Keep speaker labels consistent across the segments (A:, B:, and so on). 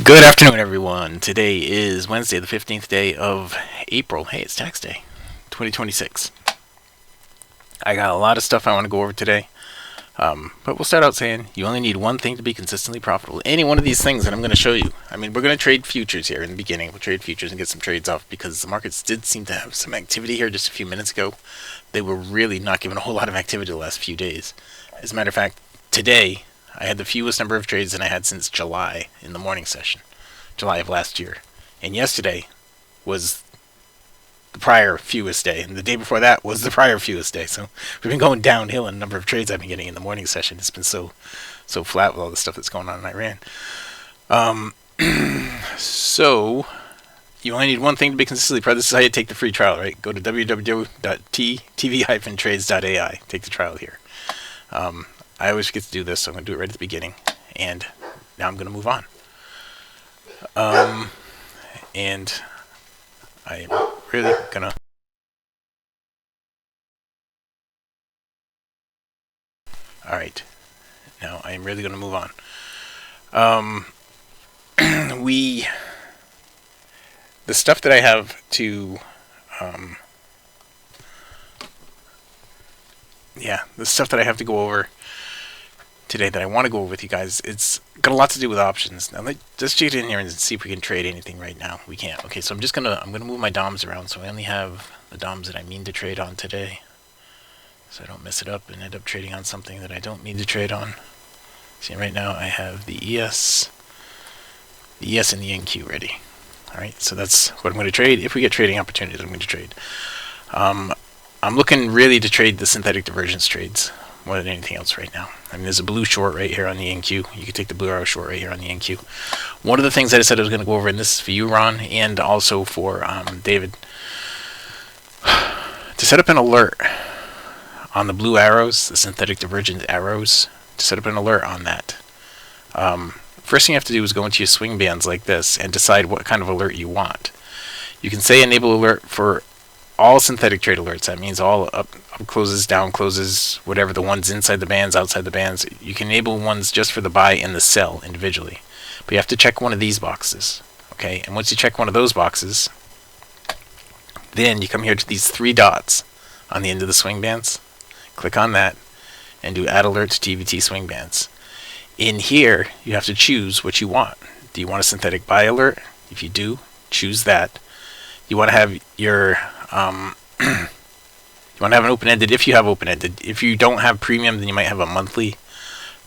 A: Good afternoon, everyone. Today is Wednesday, the 15th day of April. Hey, it's tax day, 2026. I got a lot of stuff I want to go over today, but we'll start out saying you only need one thing to be consistently profitable. Any one of these things that I'm going to show you. I mean, we're going to trade futures here in the beginning. We'll trade futures and get some trades off because the markets did seem to have some activity here just a few minutes ago. They were really not giving a whole lot of activity the last few days. As a matter of fact, today I had the fewest number of trades than I had since July in the morning session, July of last year. And yesterday was the prior fewest day, and the day before that was the prior fewest day. So we've been going downhill in the number of trades I've been getting in the morning session. It's been so flat with all the stuff that's going on in Iran. So you only need one thing to be consistently profitable. This is how you take the free trial, right? Go to www.tv-trades.ai. Take the trial here. I always forget to do this, so I'm going to do it right at the beginning. And now I'm going to move on. And I'm really going to... Alright. Now I am really going to move on. The stuff that I have to... the stuff that I have to go over today that I want to go over with you guys, it's got a lot to do with options. Now let's check in here and see if we can trade anything right now. We can't. Okay, so I'm gonna move my DOMs around so I only have the DOMs that I mean to trade on today, so I don't mess it up and end up trading on something that I don't mean to trade on. See, right now I have the ES and the NQ ready. Alright, so that's what I'm going to trade. If we get trading opportunities, I'm going to trade. I'm looking really to trade the synthetic divergence trades more than anything else right now. I mean, there's a blue short right here on the NQ. You can take the blue arrow short right here on the NQ. One of the things that I said I was going to go over, and this is for you, Ron, and also for David, to set up an alert on the blue arrows, the synthetic divergence arrows, to set up an alert on that. First thing you have to do is go into your swing bands like this and decide what kind of alert you want. You can say enable alert for all synthetic trade alerts. That means all up closes, down closes, whatever, the ones inside the bands, outside the bands. You can enable ones just for the buy and the sell individually. But you have to check one of these boxes. Okay, and once you check one of those boxes, then you come here to these three dots on the end of the swing bands. Click on that and do add alert to TVT swing bands. In here, you have to choose what you want. Do you want a synthetic buy alert? If you do, choose that. You want to have your you want to have an open-ended if you have open-ended. If you don't have premium, then you might have a monthly.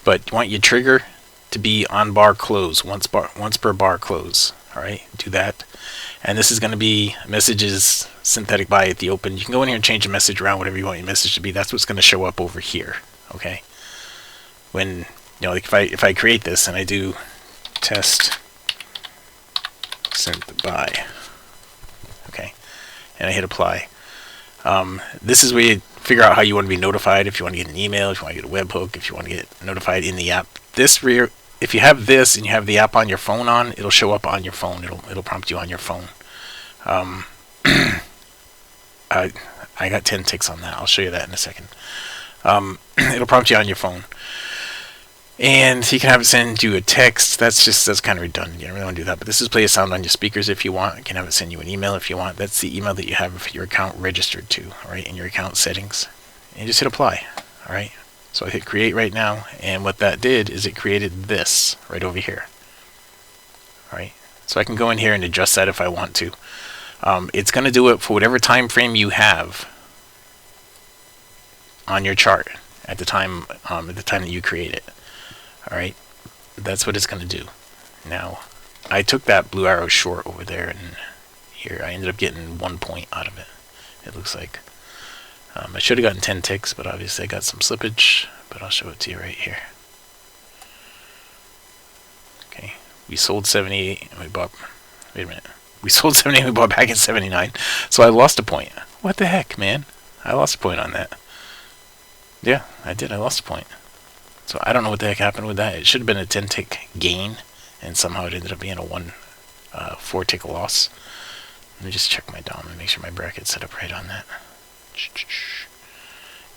A: But you want your trigger to be on bar close, once per bar close. All right, do that. And this is going to be messages synthetic buy at the open. You can go in here and change the message around, whatever you want your message to be. That's what's going to show up over here. Okay. When like if I create this and I do test synth buy, okay, and I hit apply. This is where you figure out how you want to be notified. If you want to get an email, if you want to get a webhook, if you want to get notified in the app. If you have this and you have the app on your phone on, it'll show up on your phone. It'll prompt you on your phone. I got 10 ticks on that. I'll show you that in a second. It'll prompt you on your phone. And you can have it send you a text. That's kind of redundant. You don't really want to do that. But this is play a sound on your speakers if you want. You can have it send you an email if you want. That's the email that you have your account registered to, all right, in your account settings. And you just hit apply, all right? So I hit create right now, and what that did is it created this right over here, all right? So I can go in here and adjust that if I want to. It's going to do it for whatever time frame you have on your chart at the time that you create it. Alright, that's what it's going to do. Now, I took that blue arrow short over there, and here I ended up getting 1 point out of it, it looks like. I should have gotten 10 ticks, but obviously I got some slippage, but I'll show it to you right here. Okay, we sold 78, and we bought, wait a minute, we sold 78 and we bought back at 79, so I lost a point. What the heck, man? I lost a point on that. Yeah, I did, I lost a point. So I don't know what the heck happened with that. It should have been a 10 tick gain, and somehow it ended up being a 4 tick loss. Let me just check my DOM and make sure my bracket's set up right on that.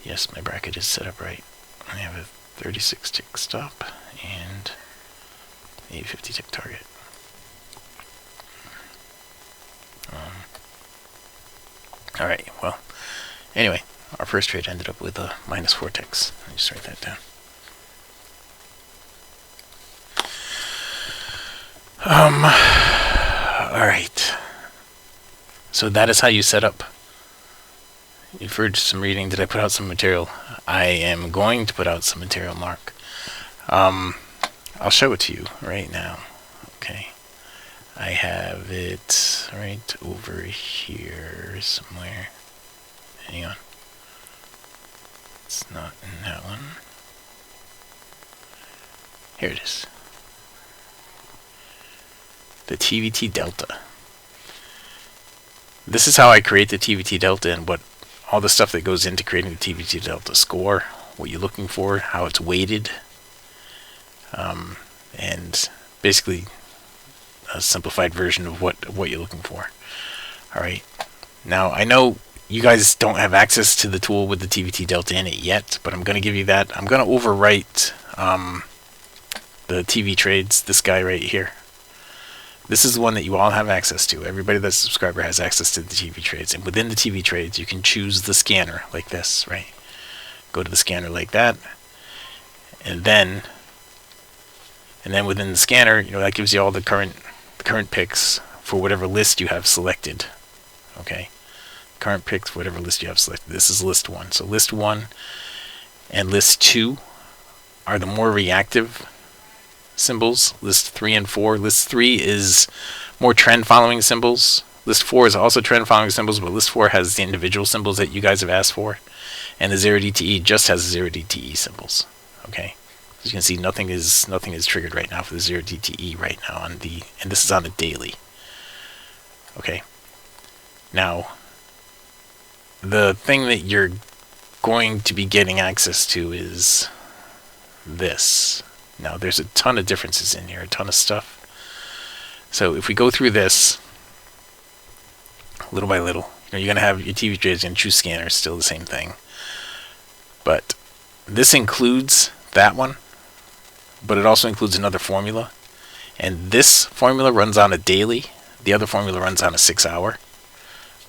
A: Yes, my bracket is set up right. I have a 36 tick stop and a 50 tick target. All right, well, anyway, our first trade ended up with a minus 4 ticks. Let me just write that down. All right. So that is how you set up. You've heard some reading. Did I put out some material? I am going to put out some material, Mark. I'll show it to you right now. Okay. I have it right over here somewhere. Hang on. It's not in that one. Here it is. The TVT Delta. This is how I create the TVT Delta and what all the stuff that goes into creating the TVT Delta score, what you're looking for, how it's weighted, and basically a simplified version of what you're looking for. All right. Now I know you guys don't have access to the tool with the TVT Delta in it yet, but I'm going to give you that. I'm going to overwrite the TV trades. This guy right here. This is the one that you all have access to. Everybody that's a subscriber has access to the TV trades. And within the TV trades, you can choose the scanner like this, right? Go to the scanner like that. And then within the scanner, you know, that gives you all the current picks for whatever list you have selected. Okay? Current picks for whatever list you have selected. This is list 1. So list 1 and list 2 are the more reactive symbols. List 3 and 4. List 3 is more trend following symbols. List 4 is also trend following symbols, but list 4 has the individual symbols that you guys have asked for. And the 0DTE just has 0DTE symbols. Okay? As you can see, nothing is triggered right now for the 0DTE right now and this is on the daily. Okay? Now, the thing that you're going to be getting access to is this. Now, there's a ton of differences in here, a ton of stuff. So if we go through this little by little, you know, you're going to have your TV trades and choose scanners, still the same thing. But this includes that one, but it also includes another formula. And this formula runs on a daily. The other formula runs on a 6-hour.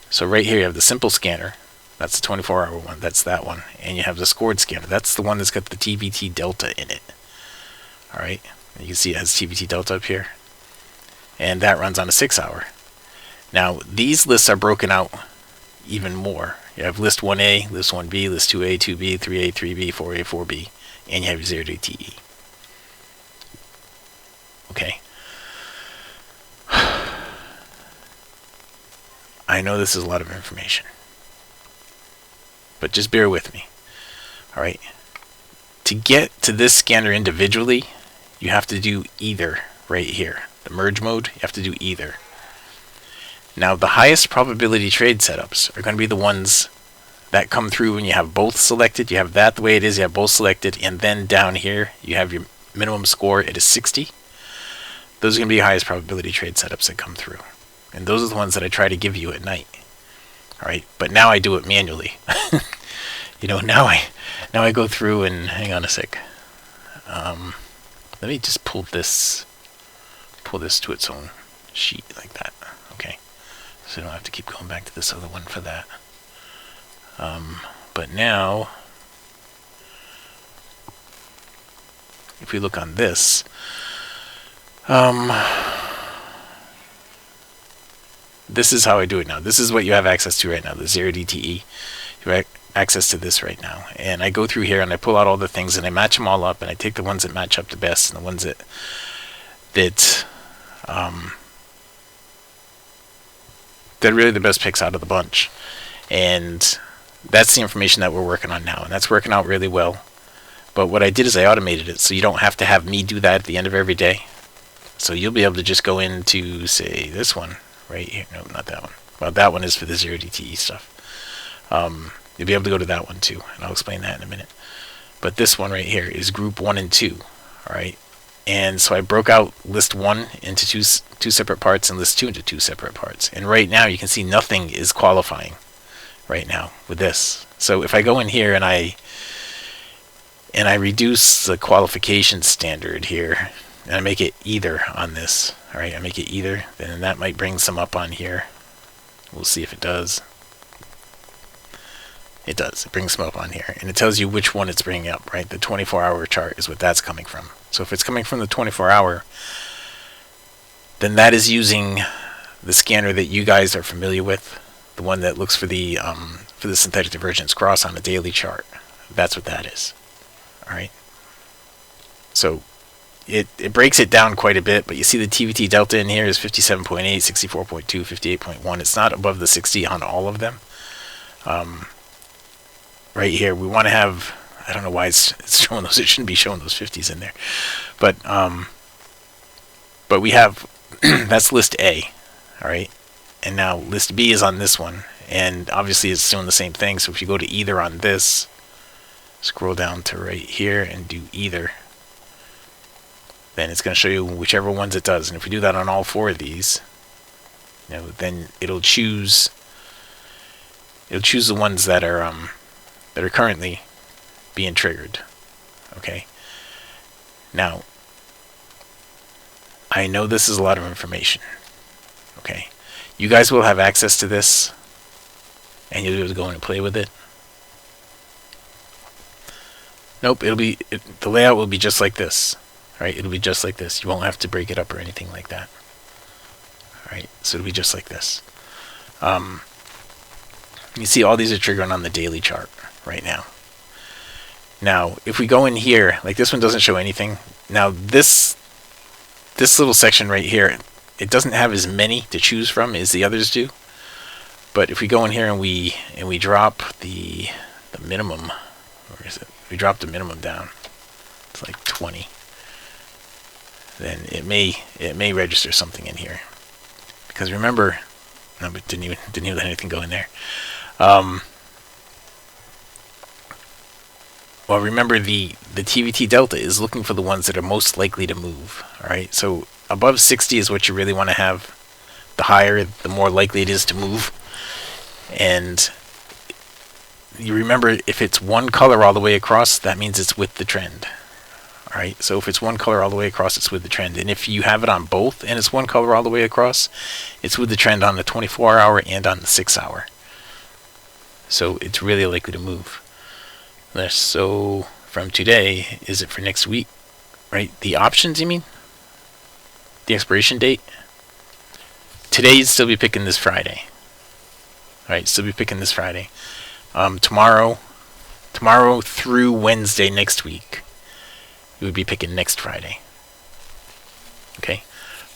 A: So right here you have the simple scanner. That's the 24-hour one. That's that one. And you have the scored scanner. That's the one that's got the TVT Delta in it. Alright, you can see it has TVT Delta up here. And that runs on a 6-hour. Now, these lists are broken out even more. You have list 1A, list 1B, list 2A, 2B, 3A, 3B, 4A, 4B, and you have your 0DTE. Okay. I know this is a lot of information, but just bear with me. Alright. To get to this scanner individually, you have to do either right here. The merge mode, you have to do either. Now, the highest probability trade setups are going to be the ones that come through when you have both selected. You have that the way it is, you have both selected, and then down here, you have your minimum score, it is 60. Those are going to be your highest probability trade setups that come through. And those are the ones that I try to give you at night. Alright, but now I do it manually. You know, now I go through and, hang on a sec. Let me just pull this to its own sheet like that. Okay, so I don't have to keep going back to this other one for that. But now, if we look on this, this is how I do it now. This is what you have access to right now, the 0DTE. You have access to this right now. And I go through here and I pull out all the things and I match them all up and I take the ones that match up the best and the ones that they're really the best picks out of the bunch. And that's the information that we're working on now. And that's working out really well. But what I did is I automated it so you don't have to have me do that at the end of every day. So you'll be able to just go into, say, this one right here. No, not that one. Well, that one is for the 0DTE stuff. You'll be able to go to that one too, and I'll explain that in a minute. But this one right here is group 1 and 2. Alright? And so I broke out list 1 into two separate parts and list 2 into 2 separate parts. And right now you can see nothing is qualifying right now with this. So if I go in here and I reduce the qualification standard here, and I make it either on this, alright, I make it either, then that might bring some up on here. We'll see if it does. It does. It brings them up on here. And it tells you which one it's bringing up, right? The 24-hour chart is what that's coming from. So if it's coming from the 24-hour, then that is using the scanner that you guys are familiar with, the one that looks for the synthetic divergence cross on a daily chart. That's what that is. All right. So it breaks it down quite a bit, but you see the TVT Delta in here is 57.8, 64.2, 58.1. It's not above the 60 on all of them. Right here, we want to have, I don't know why it's showing those, it shouldn't be showing those 50s in there. But we have, that's list A, all right? And now list B is on this one, and obviously it's doing the same thing. So if you go to either on this, scroll down to right here and do either, then it's going to show you whichever ones it does. And if we do that on all 4 of these, then it'll choose the ones that are currently being triggered. Okay. Now, I know this is a lot of information. Okay. You guys will have access to this, and you'll be able to go in and play with it. Nope, the layout will be just like this. Right? It'll be just like this. You won't have to break it up or anything like that. All right? So it'll be just like this. You see all these are triggering on the daily chart right now. Now, if we go in here, like this one doesn't show anything. Now this little section right here, it doesn't have as many to choose from as the others do. But if we go in here and we drop the minimum, where is it? We drop the minimum down. It's like 20. Then it may register something in here. Because remember, no, but didn't even let anything go in there. Well, remember the TVT Delta is looking for the ones that are most likely to move. All right, so above 60 is what you really want to have. The higher, the more likely it is to move. And you remember, if it's one color all the way across, that means it's with the trend. All right, so if it's one color all the way across, it's with the trend. And if you have it on both and it's one color all the way across, it's with the trend on the 24-hour and on the 6-hour. So it's really likely to move. So from today, is it for next week? Right, the options, you mean? The expiration date? Today, you'd still be picking this Friday. All right, still be picking this Friday. Tomorrow through Wednesday next week, you would be picking next Friday. Okay,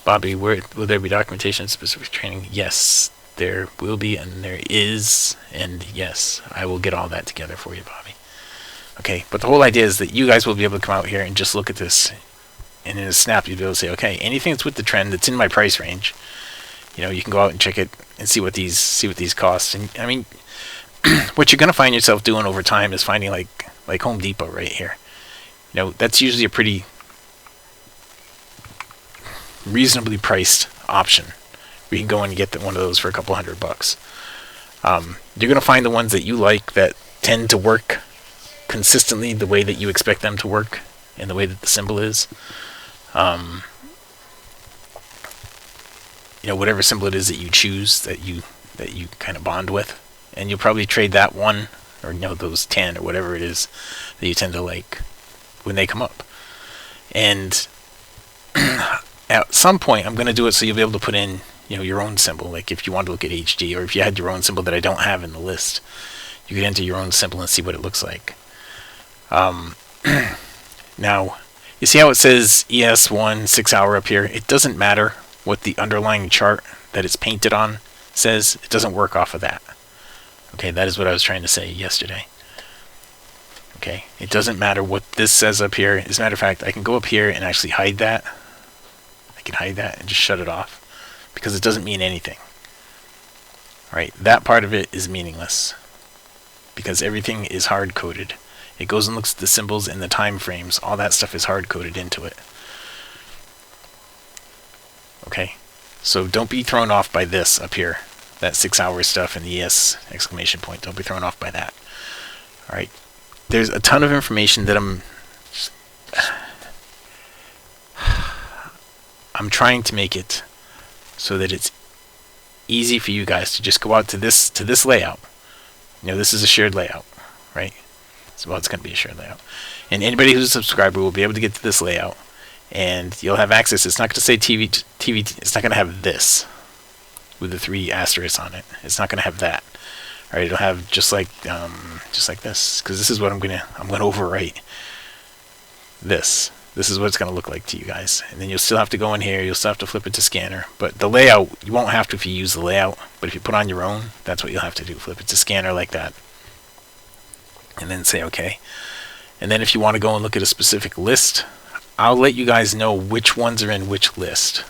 A: Bobby, will there be documentation specific training? Yes, there will be, and there is, and yes, I will get all that together for you, Bobby. Okay, but the whole idea is that you guys will be able to come out here and just look at this, and in a snap, you'll be able to say, okay, anything that's with the trend that's in my price range, you can go out and check it and see what these cost. And I mean, what you're going to find yourself doing over time is finding like Home Depot right here. That's usually a pretty reasonably priced option. We can go in and get one of those for a couple $100. You're going to find the ones that you like that tend to work consistently the way that you expect them to work and the way that the symbol is. Whatever symbol it is that you choose, that you kind of bond with, and you'll probably trade that one, or those 10 or whatever it is that you tend to like when they come up. And at some point, I'm going to do it so you'll be able to put in your own symbol. Like if you want to look at HD, or if you had your own symbol that I don't have in the list, you could enter your own symbol and see what it looks like. Now, you see how it says ES1 6-hour up here? It doesn't matter what the underlying chart that it's painted on says. It doesn't work off of that. Okay, that is what I was trying to say yesterday. Okay, it doesn't matter what this says up here. As a matter of fact, I can go up here and actually hide that. I can hide that and just shut it off, because it doesn't mean anything. Alright, that part of it is meaningless, because everything is hard-coded. It goes and looks at the symbols and the time frames. All that stuff is hard-coded into it. Okay, so don't be thrown off by this up here. That 6-hour stuff and the ES exclamation point. Don't be thrown off by that. Alright, there's a ton of information that I'm trying to make it so that it's easy for you guys to just go out to this layout, You know, this is a shared layout, right? So, well, it's going to be a shared layout. And anybody who's a subscriber will be able to get to this layout, and you'll have access. It's not going to say TVT. It's not going to have this with the 3 asterisks on it. It's not going to have that. All right, it'll have just like this, because this is what I'm gonna overwrite. This is what it's going to look like to you guys. And then you'll still have to go in here. You'll still have to flip it to scanner. But the layout, you won't have to if you use the layout. But if you put on your own, that's what you'll have to do. Flip it to scanner like that. And then say OK. And then if you want to go and look at a specific list, I'll let you guys know which ones are in which list.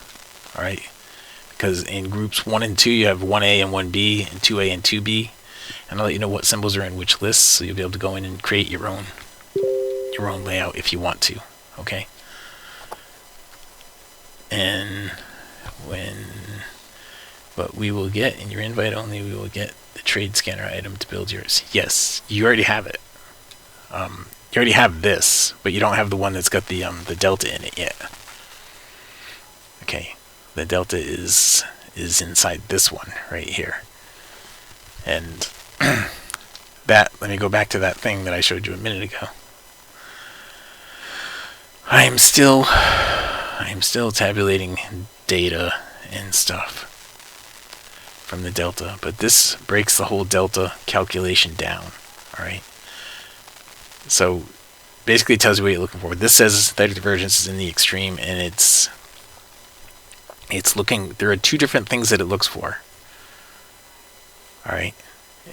A: All right. Because in groups 1 and 2, you have 1A and 1B, and 2A and 2B. And I'll let you know what symbols are in which lists, so you'll be able to go in and create your own layout if you want to. Okay. And what we will get in your invite only, we will get the trade scanner item to build yours. Yes, you already have it. You already have this, but you don't have the one that's got the delta in it yet. Okay, the delta is inside this one right here. And let me go back to that thing that I showed you a minute ago. I am still tabulating data and stuff from the delta, but this breaks the whole delta calculation down. All right. So basically, it tells you what you're looking for. This says synthetic divergence is in the extreme, and it's looking. There are 2 different things that it looks for. All right.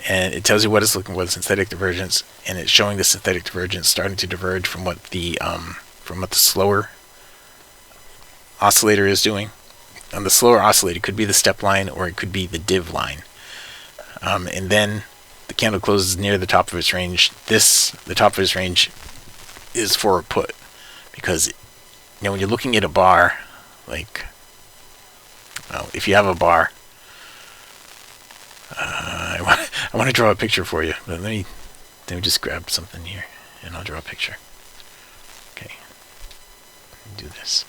A: And it tells you what it's looking for, the synthetic divergence, and it's showing the synthetic divergence starting to diverge from what the slower oscillator is doing. And the slower oscillator could be the step line, or it could be the div line. And then the candle closes near the top of its range. The top of its range is for a put, because when you're looking at a bar, like, well, if you have a bar. I want to draw a picture for you, but let me just grab something here, and I'll draw a picture. Okay, do this.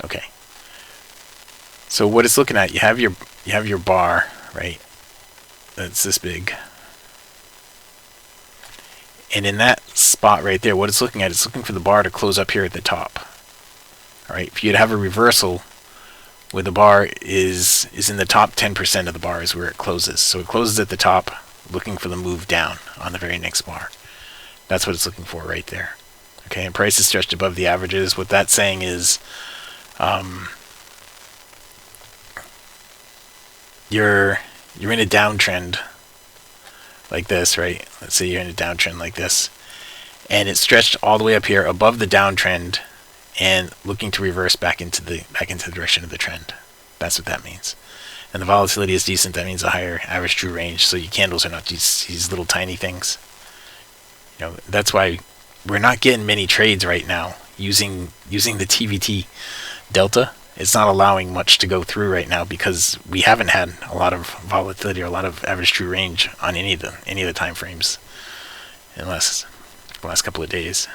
A: Okay. So what it's looking at, you have your bar, right? That's this big, and in that spot right there, what it's looking at, it's looking for the bar to close up here at the top. All right. If you'd have a reversal, where the bar is in the top 10% of the bar is where it closes. So it closes at the top, looking for the move down on the very next bar. That's what it's looking for right there. Okay, and price is stretched above the averages. What that's saying is you're in a downtrend like this, right? Let's say you're in a downtrend like this, and it's stretched all the way up here above the downtrend, and looking to reverse back into the direction of the trend. That's what that means. And the volatility is decent. That means a higher average true range. So your candles are not these little tiny things. That's why we're not getting many trades right now using the TVT Delta. It's not allowing much to go through right now because we haven't had a lot of volatility or a lot of average true range on any of the time frames in the last couple of days.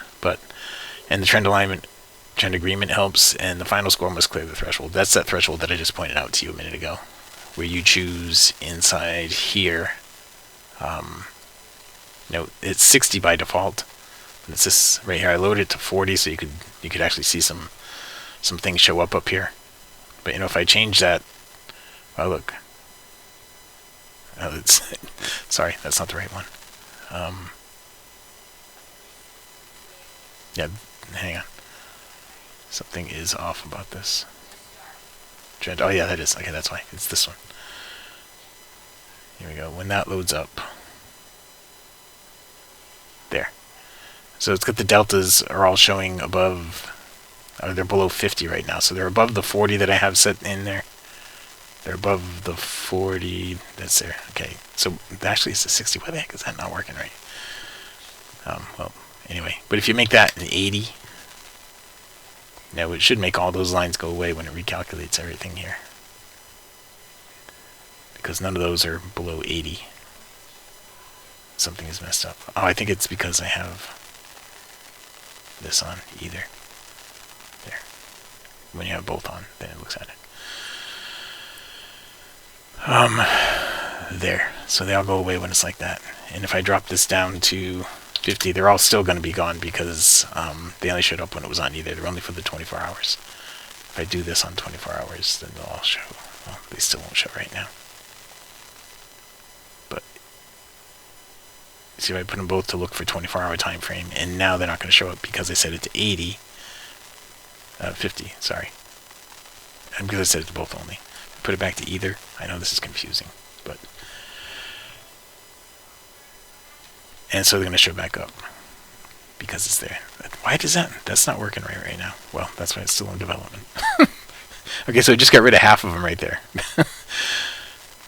A: And the trend alignment. Trend agreement helps, and the final score must clear the threshold. That's that threshold that I just pointed out to you a minute ago, where you choose inside here. It's 60 by default. And it's this right here. I loaded it to 40, so you could actually see some things show up here. But if I change that, oh look, sorry, that's not the right one. Yeah, hang on. Something is off about this. Trend. Oh yeah, that is. Okay, that's why. It's this one. Here we go. When that loads up. There. So it's got the deltas are all showing above, they're below 50 right now. So they're above the 40 that I have set in there. They're above the 40 that's there. Okay, so actually it's a 60. Why the heck is that not working right? Well, anyway. But if you make that an 80, it should make all those lines go away when it recalculates everything here. Because none of those are below 80. Something is messed up. Oh, I think it's because I have this on either. There. When you have both on, then it looks at it. There. So they all go away when it's like that. And if I drop this down to 50, they're all still going to be gone because they only showed up when it was on either. They're only for the 24 hours. If I do this on 24 hours, then they'll all show. Well, they still won't show right now. But see if I put them both to look for 24-hour time frame, and now they're not going to show up because I set it to 50, sorry. And because I set it to both only. Put it back to either. I know this is confusing, but... And so they're going to show back up because it's there. Why does that? That's not working right now. Well, that's why it's still in development. Okay, so I just got rid of half of them right there.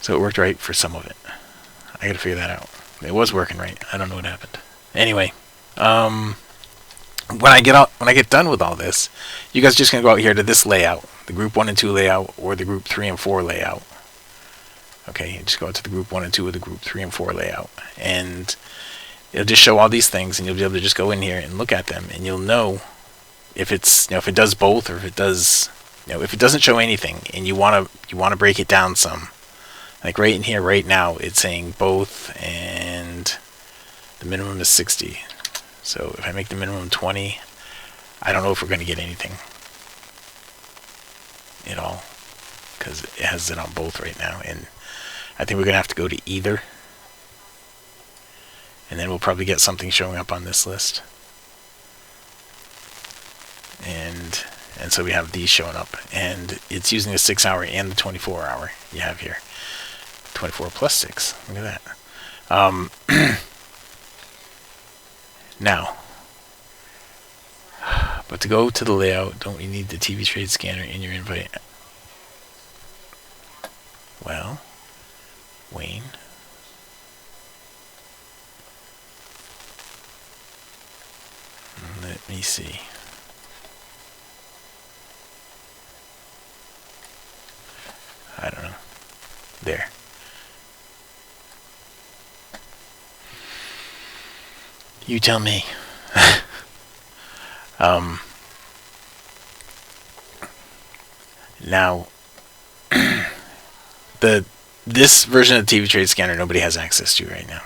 A: So it worked right for some of it. I got to figure that out. It was working right. I don't know what happened. Anyway, when I get done with all this, you guys are just going to go out here to this layout, the group 1 and 2 layout or the group 3 and 4 layout. Okay, just go out to the group 1 and 2 or the group 3 and 4 layout, and it'll just show all these things, and you'll be able to just go in here and look at them, and you'll know if it's, if it does both, or if it does, if it doesn't show anything, and you want to break it down some. Like right in here, right now, it's saying both, and the minimum is 60. So if I make the minimum 20, I don't know if we're going to get anything at all, because it has it on both right now, and I think we're going to have to go to either. And then we'll probably get something showing up on this list. And so we have these showing up. And it's using the 6-hour and the 24-hour you have here. 24 plus 6. Look at that. Now, but to go to the layout, don't we need the TV trade scanner in your invite? Well, Wayne. Let me see. I don't know. There. You tell me. Now, this version of the TV Trade Scanner nobody has access to right now.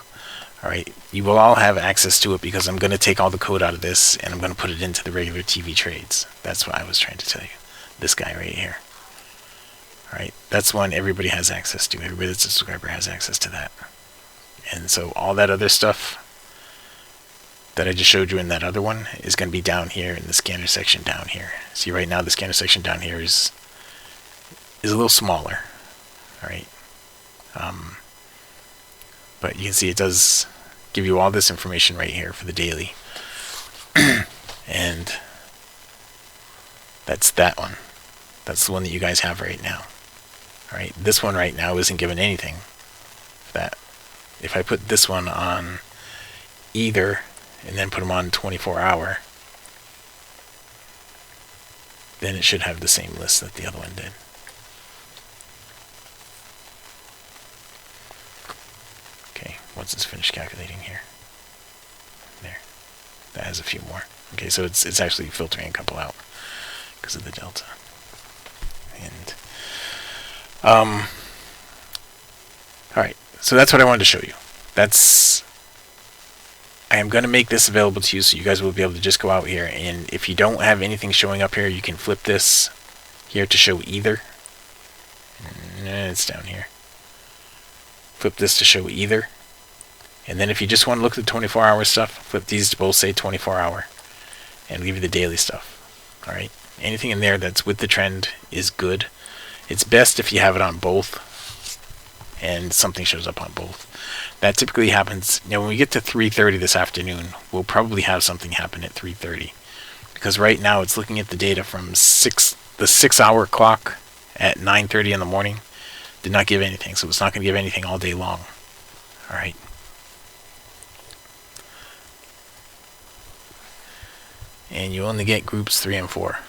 A: Alright, you will all have access to it because I'm going to take all the code out of this and I'm going to put it into the regular TV trades. That's what I was trying to tell you. This guy right here. Alright, that's one everybody has access to. Everybody that's a subscriber has access to that. And so all that other stuff that I just showed you in that other one is going to be down here in the scanner section down here. See, right now the scanner section down here is a little smaller. Alright. But you can see it does give you all this information right here for the daily. And that's that one. That's the one that you guys have right now. Alright, this one right now isn't given anything. If I put this one on either and then put them on 24-hour, then it should have the same list that the other one did. Okay, once it's finished calculating here. There. That has a few more. Okay, so it's actually filtering a couple out because of the delta. And alright, so that's what I wanted to show you. I am going to make this available to you so you guys will be able to just go out here, and if you don't have anything showing up here, you can flip this here to show either. It's down here. Flip this to show either. And then if you just want to look at the 24-hour stuff, flip these to both say 24-hour and leave you the daily stuff. Alright? Anything in there that's with the trend is good. It's best if you have it on both and something shows up on both. That typically happens, when we get to 3:30 this afternoon, we'll probably have something happen at 3:30. Because right now it's looking at the data from the 6-hour clock at 9:30 in the morning. Did not give anything, so it's not going to give anything all day long. Alright. And you only get groups 3 and 4.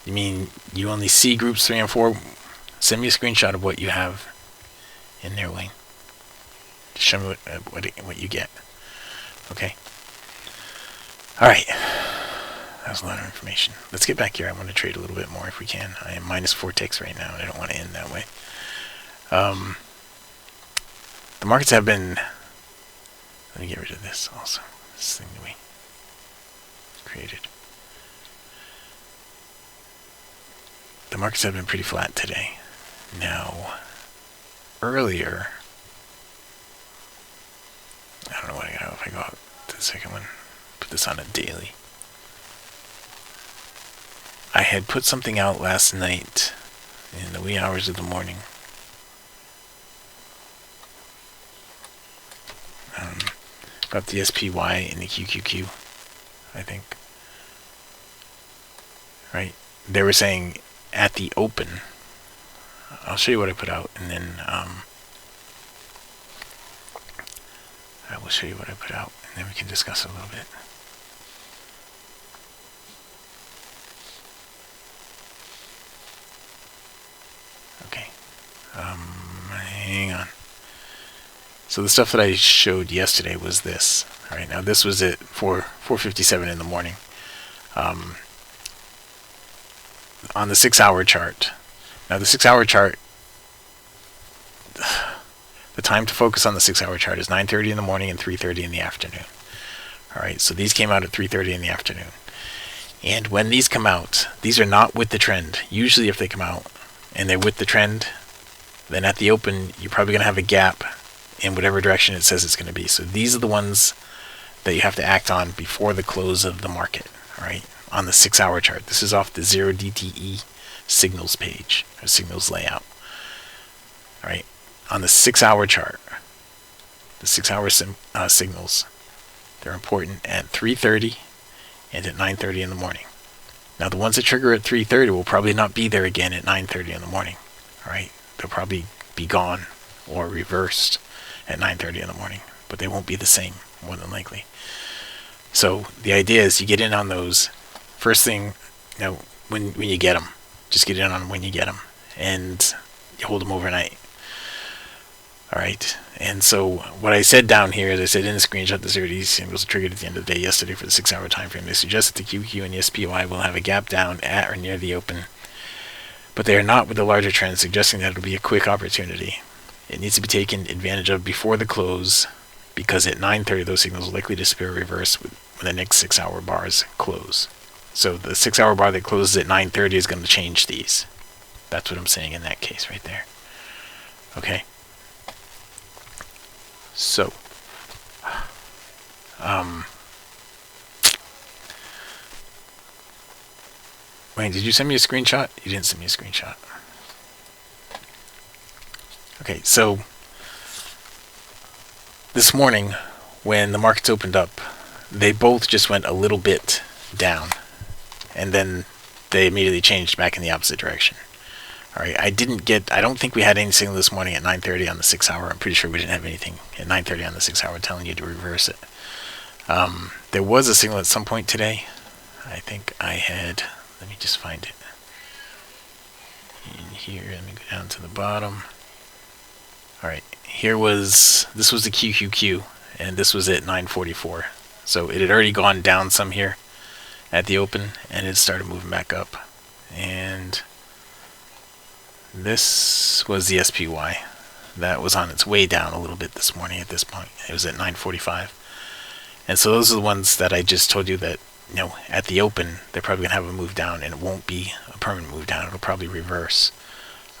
A: You mean you only see groups 3 and 4? Send me a screenshot of what you have in there, Wayne. Just show me what you get. Okay. Alright. That was a lot of information. Let's get back here. I want to trade a little bit more if we can. I am minus 4 ticks right now, and I don't want to end that way. The markets have been, let me get rid of this also, this thing that we created. The markets have been pretty flat today. Now, earlier, I don't know what I got, if I go out to the second one, put this on a daily. I had put something out last night in the wee hours of the morning. Got the SPY and the QQQ, I think. Right? They were saying at the open, I'll show you what I put out, and then I will show you what I put out, and then we can discuss it a little bit. Okay. Hang on. So the stuff that I showed yesterday was this. All right, now this was at 4:57 in the morning. On the 6-hour chart. Now the 6-hour chart, the time to focus on the 6-hour chart is 9:30 in the morning and 3:30 in the afternoon. All right, so these came out at 3:30 in the afternoon. And when these come out, these are not with the trend. Usually if they come out and they're with the trend, then at the open, you're probably going to have a gap in whatever direction it says it's going to be. So these are the ones that you have to act on before the close of the market, all right, on the 6-hour chart. This is off the 0 DTE signals page, or signals layout. All right, on the 6-hour chart, the 6-hour signals, they're important at 3:30 and at 9:30 in the morning. Now the ones that trigger at 3:30 will probably not be there again at 9:30 in the morning, all right? They'll probably be gone or reversed at 9:30 in the morning, but they won't be the same, more than likely. So the idea is you get in on those first thing, you know, when you get them. Just get in on them when you get them, and you hold them overnight. All right. And so what I said down here is I said in the screenshot, the 0 DTE signals triggered at the end of the day yesterday for the 6-hour time frame. They suggest that the QQ and the SPY will have a gap down at or near the open, but they are not with the larger trend, suggesting that it'll be a quick opportunity. It needs to be taken advantage of before the close, because at 9:30 those signals will likely disappear or reverse when the next 6-hour bars close. So the 6-hour bar that closes at 9:30 is going to change these. That's what I'm saying in that case right there. Okay. So, Wayne, did you send me a screenshot? You didn't send me a screenshot. Okay, so this morning when the markets opened up, they both just went a little bit down, and then they immediately changed back in the opposite direction. All right, I don't think we had any signal this morning at 9:30 on the 6-hour. I'm pretty sure we didn't have anything at 9:30 on the 6-hour telling you to reverse it. There was a signal at some point today. I think I had, let me just find it. In here, let me go down to the bottom. All right, this was the QQQ, and this was at 9:44. So it had already gone down some here at the open, and it started moving back up. And this was the SPY. That was on its way down a little bit this morning at this point. It was at 9:45. And so those are the ones that I just told you that, you know, at the open, they're probably going to have a move down, and it won't be a permanent move down. It'll probably reverse.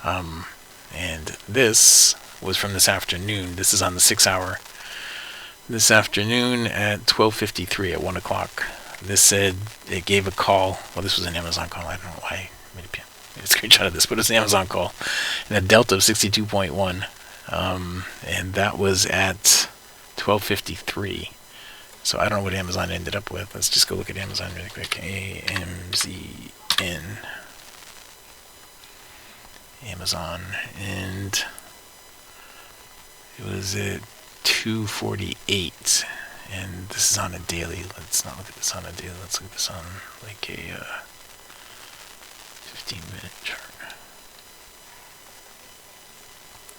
A: And this was from this afternoon. This is on the 6-hour. This afternoon at 12:53 at 1 o'clock. This said it gave a call. Well, this was an Amazon call. I don't know why I made a screenshot of this, but it was an Amazon call. And a delta of 62.1. And that was at 12:53. So I don't know what Amazon ended up with. Let's just go look at Amazon really quick. AMZN. Amazon. And it was at 248. And this is on a daily. Let's not look at this on a daily. Let's look at this on like a 15-minute chart.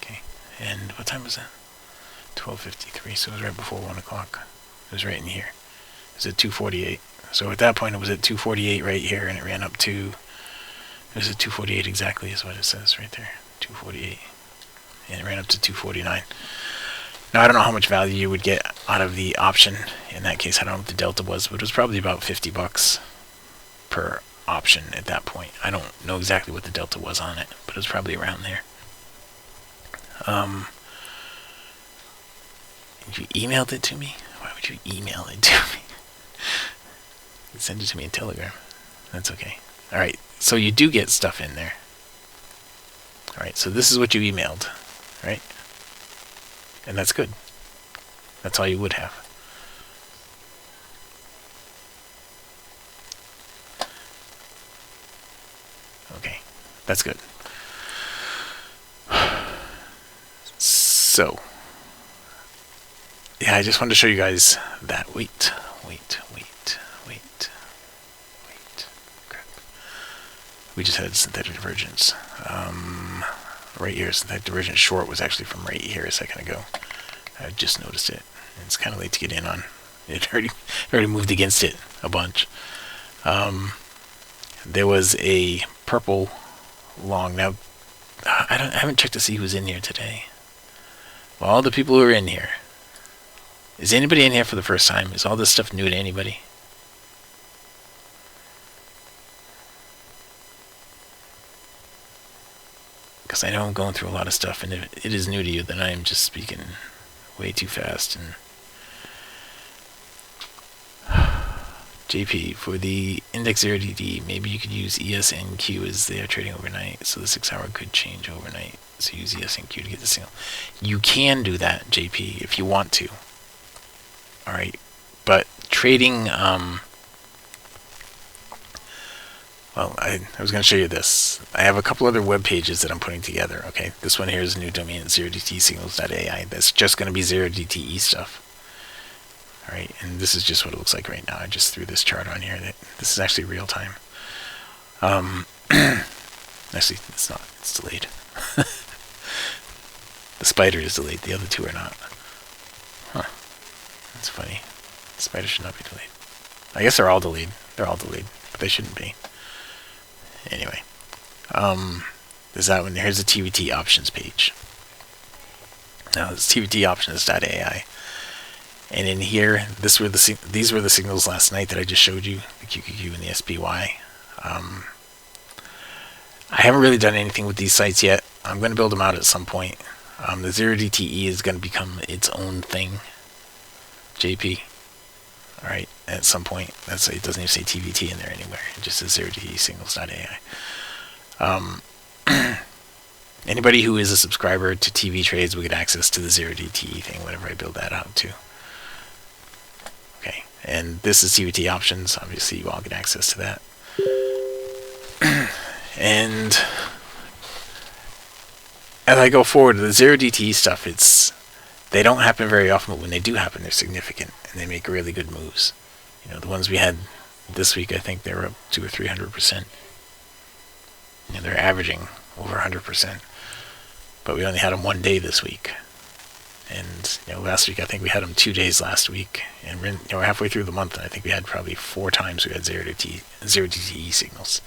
A: Okay. And what time was that? 12:53. So it was right before 1 o'clock. It was right in here. It was at 248. So at that point it was at 248 right here, and it ran up to, it was at 248 exactly is what it says right there. 248. And it ran up to 249. Now, I don't know how much value you would get out of the option. In that case, I don't know what the delta was, but it was probably about $50 per option at that point. I don't know exactly what the delta was on it, but it was probably around there. You emailed it to me? Why would you email it to me? Send it to me in Telegram. That's okay. Alright, so you do get stuff in there. Alright, so this is what you emailed, right? And that's good. That's all you would have. Okay, that's good. So, yeah, I just wanted to show you guys that. Wait. Crap. We just had synthetic divergence. Right here, synthetic divergence short was actually from right here a second ago. I just noticed it. It's kind of late to get in on. It already moved against it a bunch. There was a purple long. Now, I haven't checked to see who's in here today. Well, all the people who are in here. Is anybody in here for the first time? Is all this stuff new to anybody? Because I know I'm going through a lot of stuff, and if it is new to you, then I am just speaking way too fast. And JP, for the index 0DD, maybe you could use ESNQ as they are trading overnight, so the 6 hour could change overnight. So use ESNQ to get the signal. You can do that, JP, if you want to. Alright, but trading, well, I was going to show you this. I have a couple other web pages that I'm putting together, okay? This one here is a new domain at 0DTsignals.ai. That's just going to be 0DTE stuff. Alright, and this is just what it looks like right now. I just threw this chart on here. This is actually real time. Actually, it's not. It's delayed. The spider is delayed. The other two are not. Huh. That's funny. The spider should not be delayed. I guess they're all delayed. They're all delayed, but they shouldn't be. Anyway. There's that one. Here's the TVT options page. Now, this tvtoptions.ai. And in here, these were the signals last night that I just showed you, the QQQ and the SPY. I haven't really done anything with these sites yet. I'm going to build them out at some point. The 0DTE is going to become its own thing. JP. Alright, at some point. It doesn't even say TVT in there anywhere. It just says 0DTsignals.ai. Anybody who is a subscriber to TV Trades will get access to the 0DTE thing whenever I build that out too. Okay, and this is TVT options. Obviously, you all get access to that. And as I go forward, the 0DTE stuff, they don't happen very often, but when they do happen, they're significant, and they make really good moves. You know, the ones we had this week, I think they were up 200 or 300%. And they're averaging over 100%. But we only had them one day this week. And last week, I think we had them 2 days last week. And we're halfway through the month, and I think we had probably 4 times we had 0DTE signals.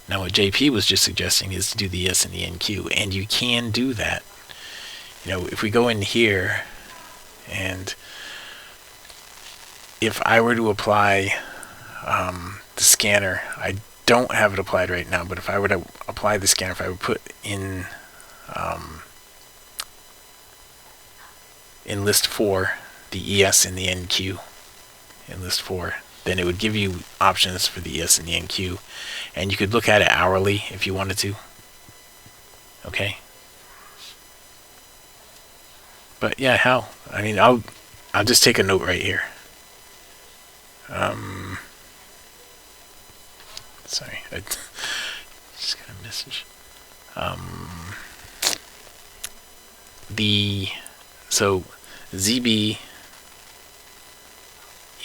A: Now, what JP was just suggesting is to do the ES and the NQ, and you can do that. If we go in here, and if I were to apply the scanner, I don't have it applied right now, but if I were to apply the scanner, if I would put in list 4 the ES and the NQ in list 4, then it would give you options for the ES and the NQ, and you could look at it hourly if you wanted to. Okay. But yeah, how? I mean, I'll just take a note right here. Sorry, I just got a message. So ZB,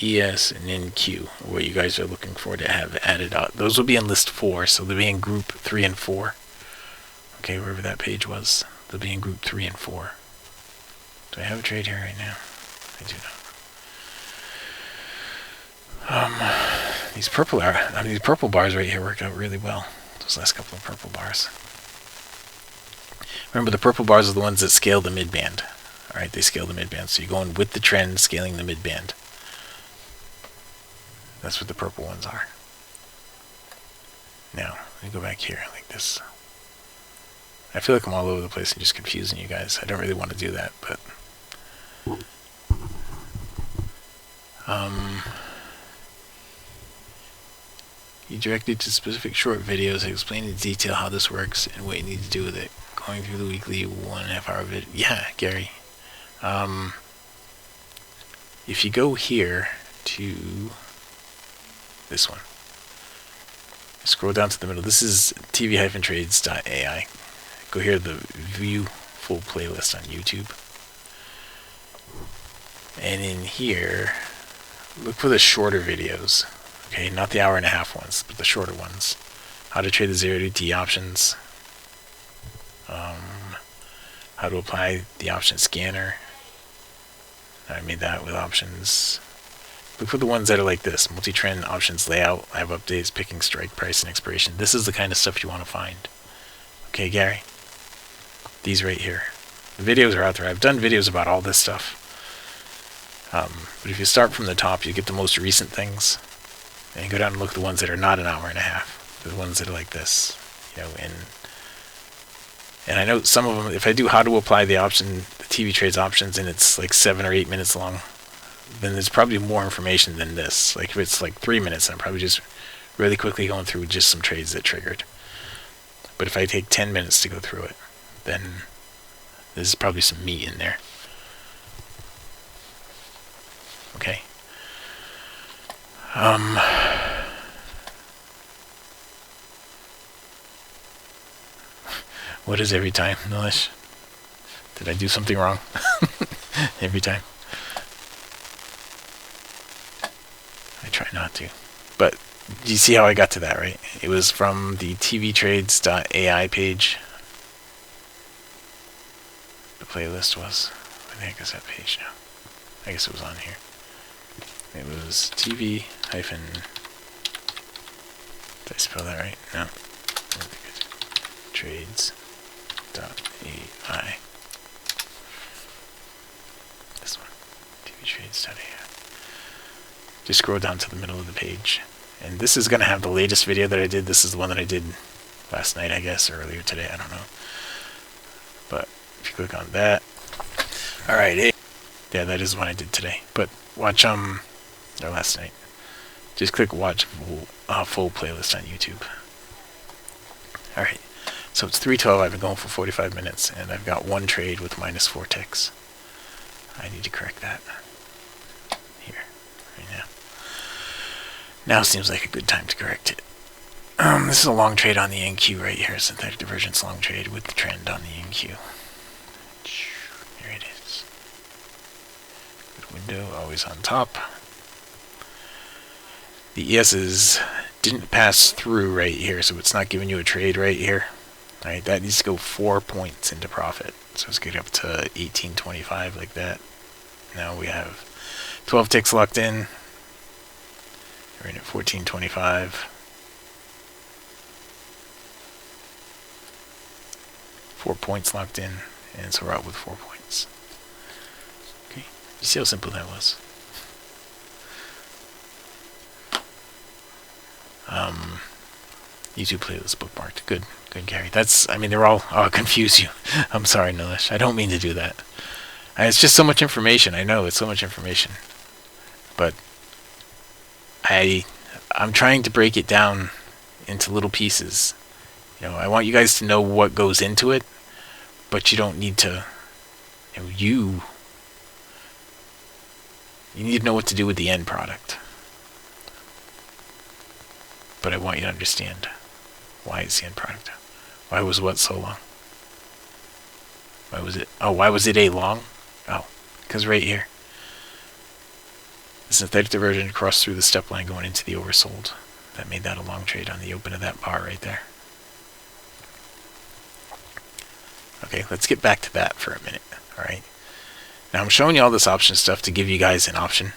A: ES, and NQ, what you guys are looking for to have added out. Those will be in list 4, so they'll be in group 3 and 4. Okay, wherever that page was, they'll be in group 3 and 4. Do I have a trade here right now? I do not. These purple bars right here worked out really well. Those last couple of purple bars. Remember, the purple bars are the ones that scale the mid-band. Alright, they scale the mid-band. So you're going with the trend, scaling the mid-band. That's what the purple ones are. Now, let me go back here like this. I feel like I'm all over the place and just confusing you guys. I don't really want to do that, but... you directed to specific short videos. I explain in detail how this works and what you need to do with it. Going through the weekly 1.5 hour video. Yeah, Gary. If you go here to this one, scroll down to the middle. This is tv-trades.ai. Go here to the view full playlist on YouTube. And in here, look for the shorter videos. Okay, not the 1.5 hour ones, but the shorter ones. How to trade the 0-T options. How to apply the option scanner. I made that with options. Look for the ones that are like this. Multi-trend options layout. I have updates, picking strike price and expiration. This is the kind of stuff you want to find. Okay, Gary. These right here. The videos are out there. I've done videos about all this stuff. But if you start from the top, you get the most recent things. And you go down and look at the ones that are not 1.5 hours. The ones that are like this. You know, and I know some of them, if I do how to apply the option, the TV trades options, and it's like 7 or 8 minutes long, then there's probably more information than this. Like if it's like 3 minutes, I'm probably just really quickly going through just some trades that triggered. But if I take 10 minutes to go through it, then there's probably some meat in there. Okay. What is every time, Milish? Did I do something wrong? Every time. I try not to. But do you see how I got to that, right? It was from the tvtrades.ai page. The playlist was. Where the heck is that page now? I guess it was on here. It was TV-. Did I spell that right? No. Trades.ai. This one. tvtrades.ai. Just scroll down to the middle of the page. And this is going to have the latest video that I did. This is the one that I did last night, I guess, or earlier today. I don't know. But if you click on that. Alright, hey. Yeah, that is what I did today. But watch, or last night. Just click watch full playlist on YouTube. Alright. So it's 3:12. I've been going for 45 minutes, and I've got one trade with -4 ticks. I need to correct that. Here, right now. Now seems like a good time to correct it. This is a long trade on the NQ right here. Synthetic Divergence long trade with the trend on the NQ. There it is. Good window, always on top. The ES's didn't pass through right here, so it's not giving you a trade right here. Alright, that needs to go 4 points into profit. So let's get up to 1825 like that. Now we have 12 ticks locked in. We're in at 1425. 4 points locked in, and so we're out with 4 points. Okay, you see how simple that was? YouTube playlist bookmarked. Good, Gary. That's, I mean, they're all, confuse you. I'm sorry, Nilesh. I don't mean to do that. It's just so much information. I know, it's so much information. But I'm trying to break it down into little pieces. You know, I want you guys to know what goes into it, but you don't need to, you need to know what to do with the end product. But I want you to understand why it's the end product. Why was what so long? Why was it? Oh, why was it a long? Oh, because right here. The synthetic divergence crossed through the step line going into the oversold. That made that a long trade on the open of that bar right there. Okay, let's get back to that for a minute. Alright. Now I'm showing you all this option stuff to give you guys an option.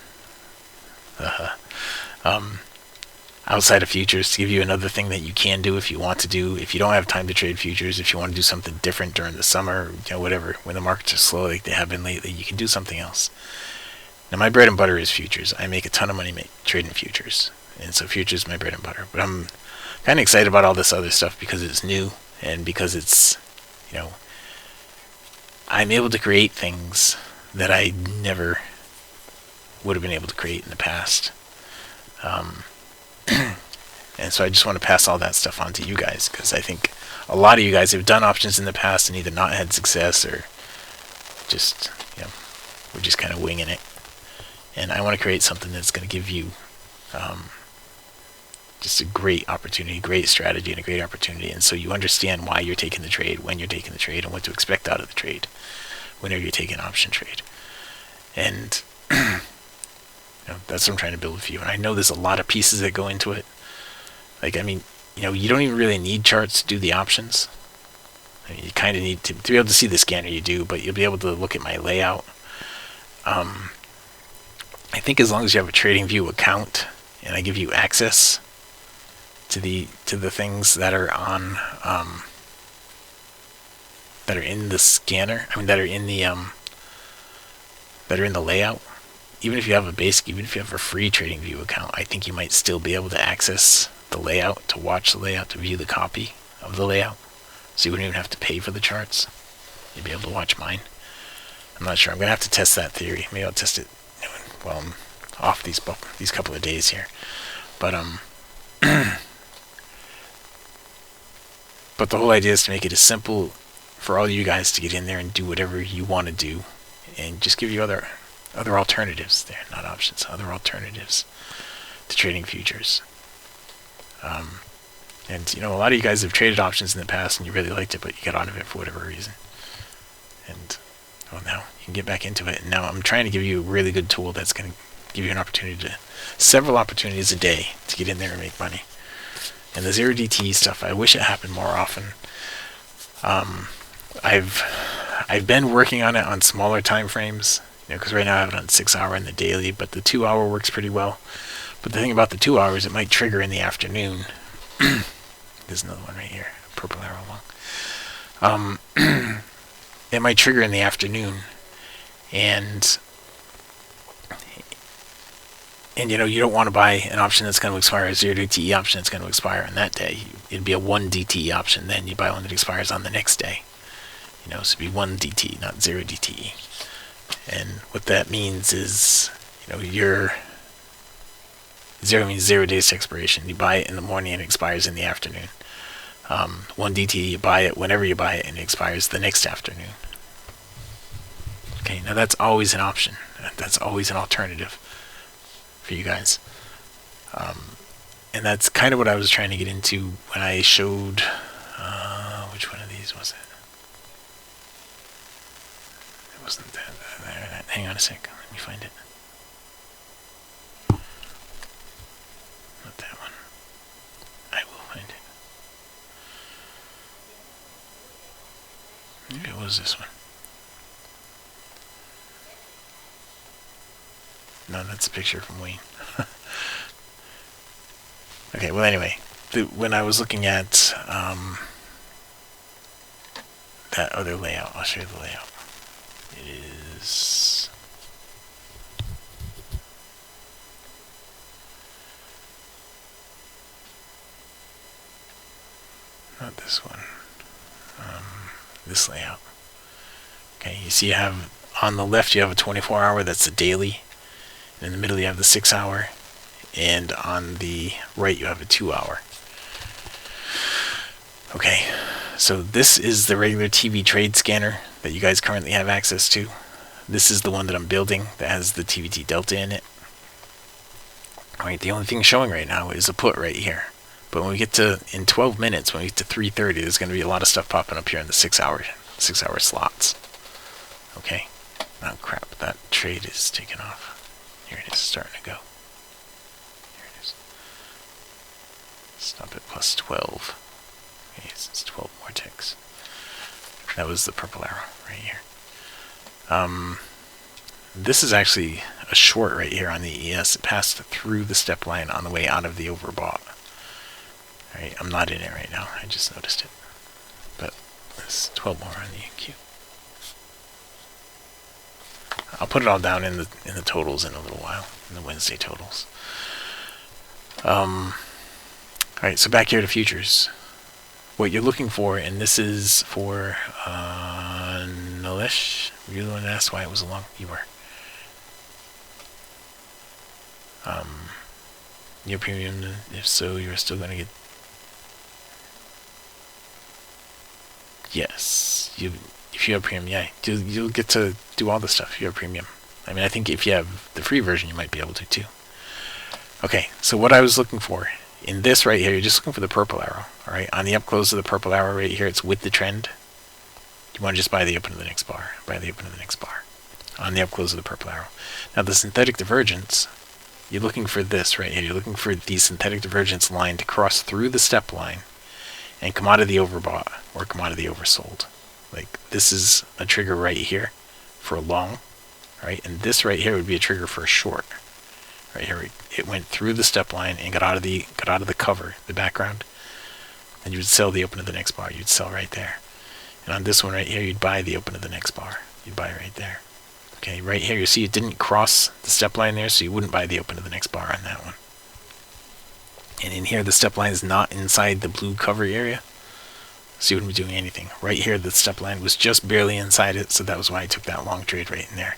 A: outside of futures to give you another thing that you can do if you want to do. If you don't have time to trade futures, if you want to do something different during the summer, whatever, when the markets are slow like they have been lately, you can do something else. Now, my bread and butter is futures. I make a ton of money trading futures, and so futures is my bread and butter. But I'm kind of excited about all this other stuff because it's new and because it's, I'm able to create things that I never would have been able to create in the past. And so I just want to pass all that stuff on to you guys, because I think a lot of you guys have done options in the past and either not had success or just, we're just kind of winging it. And I want to create something that's going to give you just a great opportunity, great strategy, and a great opportunity. And so you understand why you're taking the trade, when you're taking the trade, and what to expect out of the trade whenever you're taking an option trade. And that's what I'm trying to build with you. And I know there's a lot of pieces that go into it. Like, I mean, you don't even really need charts to do the options. I mean, you kind of need to be able to see the scanner, you do, but you'll be able to look at my layout. I think as long as you have a TradingView account and I give you access to the things that are on that are in the scanner, that are in the layout. Even if you have a free TradingView account, I think you might still be able to access the layout, to watch the layout, to view the copy of the layout. So you wouldn't even have to pay for the charts. You'd be able to watch mine. I'm not sure. I'm going to have to test that theory. Maybe I'll test it while I'm off these couple of days here. But but the whole idea is to make it as simple for all you guys to get in there and do whatever you want to do, and just give you other alternatives there, not options, other alternatives to trading futures. And a lot of you guys have traded options in the past and you really liked it, but you got out of it for whatever reason. And now you can get back into it. And now I'm trying to give you a really good tool that's going to give you an opportunity several opportunities a day to get in there and make money. And the 0DTE stuff, I wish it happened more often. I've been working on it on smaller time frames, because right now I have it on 6 hour in the daily, but the 2 hour works pretty well. But the thing about the 2 hours, it might trigger in the afternoon. There's another one right here, purple arrow long. It might trigger in the afternoon, and you don't want to buy an option that's going to expire, a 0DTE option that's going to expire on that day. It'd be a 1DTE option, then you buy one that expires on the next day. So it'd be 1DTE, not 0DTE. And what that means is, your 0 means 0 days to expiration. You buy it in the morning and it expires in the afternoon. 1DTE, you buy it whenever you buy it and it expires the next afternoon. Okay, now that's always an option. That's always an alternative for you guys. And that's kind of what I was trying to get into when I showed, which one of these was it? It wasn't that. Hang on a sec, let me find it. Not that one. I will find it. Maybe it was this one. No, that's a picture from Wayne. Okay, well anyway, when I was looking at that other layout, I'll show you the layout. It is not this one. This layout. Okay, you see you have on the left you have a 24 hour, that's the daily. And in the middle you have the 6 hour. And on the right you have a 2 hour. Okay, so this is the regular TV trade scanner that you guys currently have access to. This is the one that I'm building that has the TVT Delta in it. Alright, the only thing showing right now is a put right here. But when we get to, in 12 minutes, when we get to 3:30, there's going to be a lot of stuff popping up here in the 6 hour slots. Okay, oh crap, that trade is taking off. Here it is, starting to go. Here it is. Stop at plus 12. Okay, so it's 12 more ticks. That was the purple arrow right here. This is actually a short right here on the ES. It passed through the step line on the way out of the overbought. Alright, I'm not in it right now. I just noticed it. But there's 12 more on the EQ. I'll put it all down in the totals in a little while, in the Wednesday totals. Alright, so back here to futures. What you're looking for, and this is for Nalish. You're the one that asked why it was long. You were. Your premium, if so, you're still going to get... Yes. If you have premium, yeah, you'll get to do all the stuff if you have premium. I mean, I think if you have the free version, you might be able to too. Okay, so what I was looking for in this right here, you're just looking for the purple arrow. All right, on the up close of the purple arrow right here, it's with the trend. You want to just buy the open of the next bar. Buy the open of the next bar on the up close of the purple arrow. Now the synthetic divergence, you're looking for this right here. You're looking for the synthetic divergence line to cross through the step line and come out of the overbought or come out of the oversold. Like this is a trigger right here for a long, right? And this right here would be a trigger for a short. Right here, it went through the step line and got out of the cover, the background, and you would sell the open of the next bar. You'd sell right there. And on this one right here, you'd buy the open of the next bar. You'd buy right there. Okay, right here, you see it didn't cross the step line there, so you wouldn't buy the open of the next bar on that one. And in here, the step line is not inside the blue cover area, so you wouldn't be doing anything. Right here, the step line was just barely inside it, so that was why I took that long trade right in there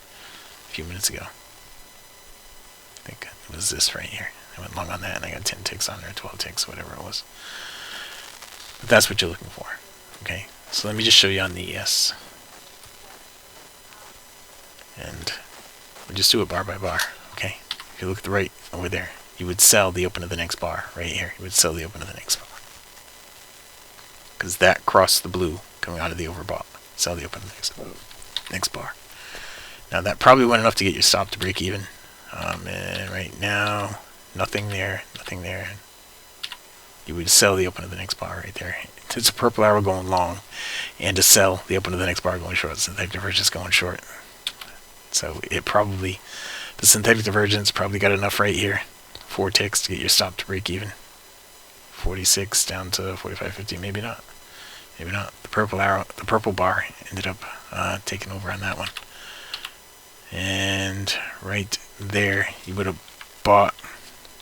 A: a few minutes ago. I think it was this right here. I went long on that, and I got 10 ticks on there, 12 ticks, whatever it was. But that's what you're looking for. Okay, so let me just show you on the ES. And we'll just do it bar by bar. Okay, if you look at the right over there, you would sell the open of the next bar right here. You would sell the open of the next bar. Because that crossed the blue coming out of the overbought. Sell the open of the next bar. Now that probably wasn't enough to get your stop to break even. And right now, nothing there, nothing there. You would sell the open of the next bar right there. It's a purple arrow going long, and to sell the open of the next bar going short. Synthetic divergence going short. So it probably, the synthetic divergence probably got enough right here. 4 ticks to get your stop to break even. 46 down to 45.50, maybe not. Maybe not. The purple arrow, the purple bar ended up taking over on that one. And right there, you would have bought,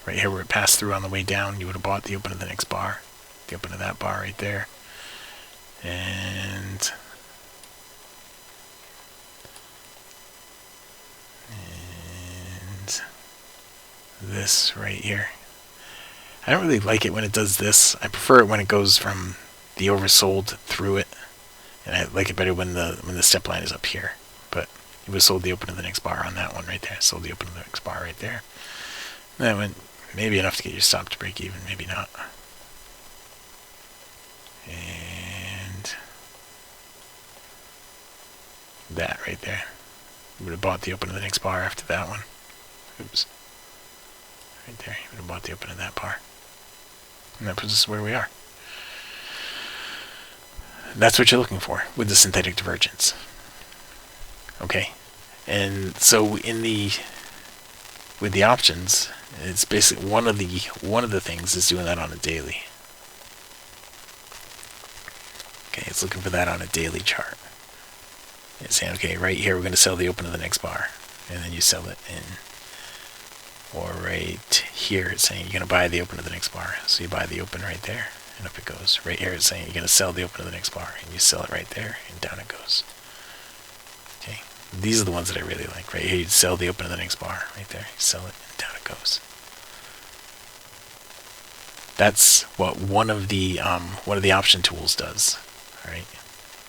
A: right here where it passed through on the way down, you would have bought the open of the next bar. The open of that bar right there. And this right here. I don't really like it when it does this. I prefer it when it goes from the oversold through it, and I like it better when the step line is up here. But it was sold the open of the next bar on that one right there. Sold the open of the next bar right there. And that went maybe enough to get your stop to break even, maybe not. And that right there. You would have bought the open of the next bar after that one. Oops. Right there, you would have bought the open of that bar. And that puts us where we are. That's what you're looking for with the synthetic divergence. Okay? And so with the options, it's basically one of the things is doing that on a daily. Okay, it's looking for that on a daily chart. It's saying, okay, right here we're going to sell the open of the next bar. And then you sell it in. Or right here, it's saying you're going to buy the open of the next bar. So you buy the open right there, and up it goes. Right here, it's saying you're going to sell the open of the next bar, and you sell it right there, and down it goes. Okay, these are the ones that I really like. Right here, you sell the open of the next bar. Right there, you sell it, and down it goes. That's what one of the option tools does. All right,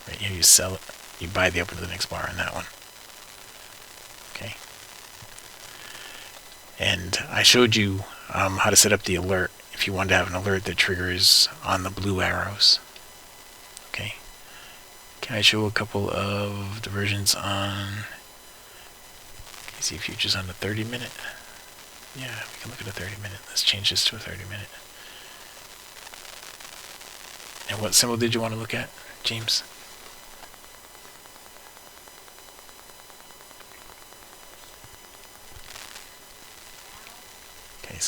A: right here, you sell it, you buy the open of the next bar on that one. Okay. And I showed you how to set up the alert if you wanted to have an alert that triggers on the blue arrows. Okay. Can I show a couple of diversions on KC futures on the 30-minute? Yeah, we can look at a 30-minute. Let's change this to a 30-minute. And what symbol did you want to look at, James?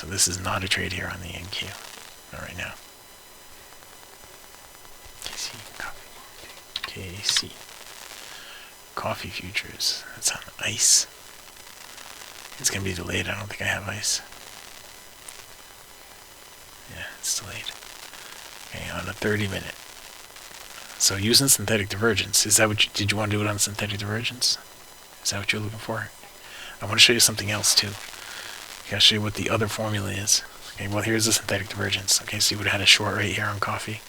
A: so this is not a trade here on the NQ. Not right now. KC. Coffee futures. That's on ice. It's going to be delayed. I don't think I have ice. Yeah, it's delayed. Okay, on a 30-minute. So using synthetic divergence, is that what did you want to do it on synthetic divergence? Is that what you're looking for? I want to show you something else too. Okay, I'll show you what the other formula is. Okay, well here's the synthetic divergence. Okay, so you would have had a short right here on coffee.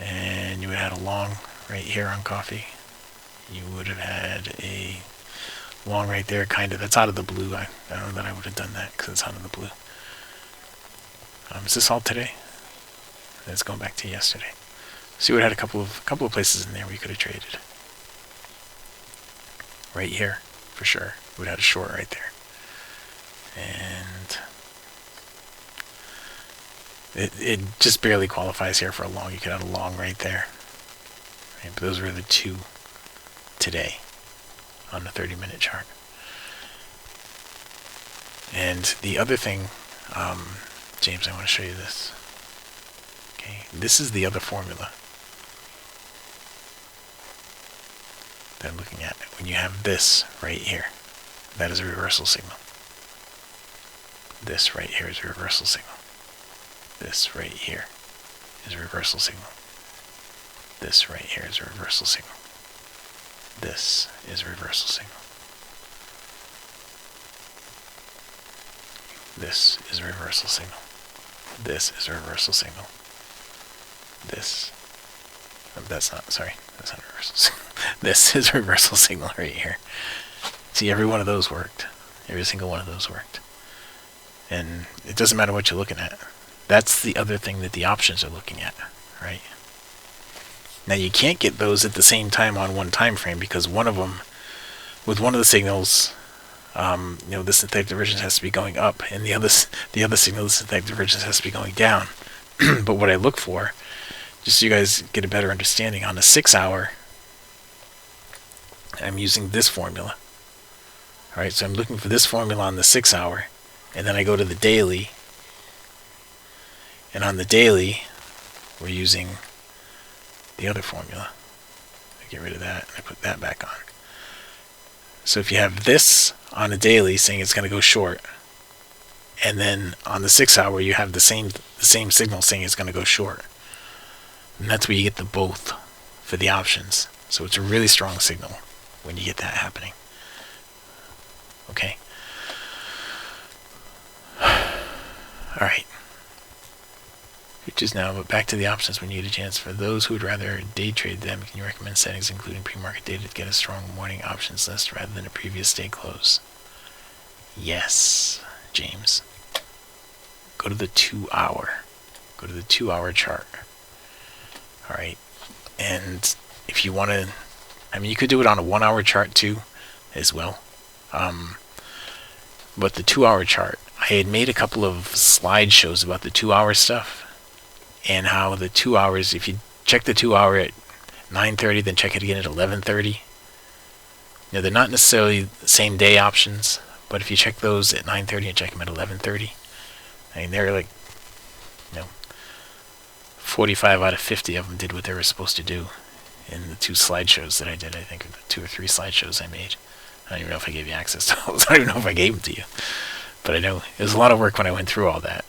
A: And you would have had a long right here on coffee. You would have had a long right there, kind of. That's out of the blue. I don't know that I would have done that because it's out of the blue. Is this all today? Let's go back to yesterday. So you would have had a couple of places in there where you could have traded. Right here, for sure. You would have had a short right there. And it just barely qualifies here for a long. You could have a long right there. Right, but those were the two today on the 30-minute chart. And the other thing, James, I want to show you this. Okay, this is the other formula that I'm looking at. When you have this right here, that is a reversal signal. This right here is a reversal signal. This right here is a reversal signal. This right here is a reversal signal. This is a reversal signal. This is a reversal signal. This is a reversal signal. This. That's not a reversal signal. This is a reversal signal right here. See, every one of those worked. Every single one of those worked. And it doesn't matter what you're looking at. That's the other thing that the options are looking at, right? Now you can't get those at the same time on one time frame because one of them, with one of the signals, the synthetic divergence has to be going up, and the other signal, the synthetic divergence has to be going down. But what I look for, just so you guys get a better understanding, on a 6 hour, I'm using this formula. All right, so I'm looking for this formula on the 6 hour, and then I go to the daily. And on the daily, we're using the other formula. I get rid of that, and I put that back on. So if you have this on a daily saying it's going to go short, and then on the 6 hour you have the same signal saying it's going to go short, and that's where you get the both for the options. So it's a really strong signal when you get that happening. Okay. All right. Which is now, but back to the options when you get a chance. For those who would rather day trade them, can you recommend settings including pre-market data to get a strong morning options list rather than a previous day close? Yes, James. Go to the 2 hour. Go to the 2 hour chart. All right. And if you want to, you could do it on a 1 hour chart too, as well. But the 2 hour chart, I had made a couple of slideshows about the 2 hour stuff. And how the 2 hours, if you check the 2 hour at 9:30, then check it again at 11:30. They're not necessarily the same day options, but if you check those at 9:30 and check them at 11:30, they're like, 45 out of 50 of them did what they were supposed to do in the 2 slideshows that I did. I think the 2 or 3 slideshows I made. I don't even know if I gave you access to those. I don't even know if I gave them to you. But I know it was a lot of work when I went through all that.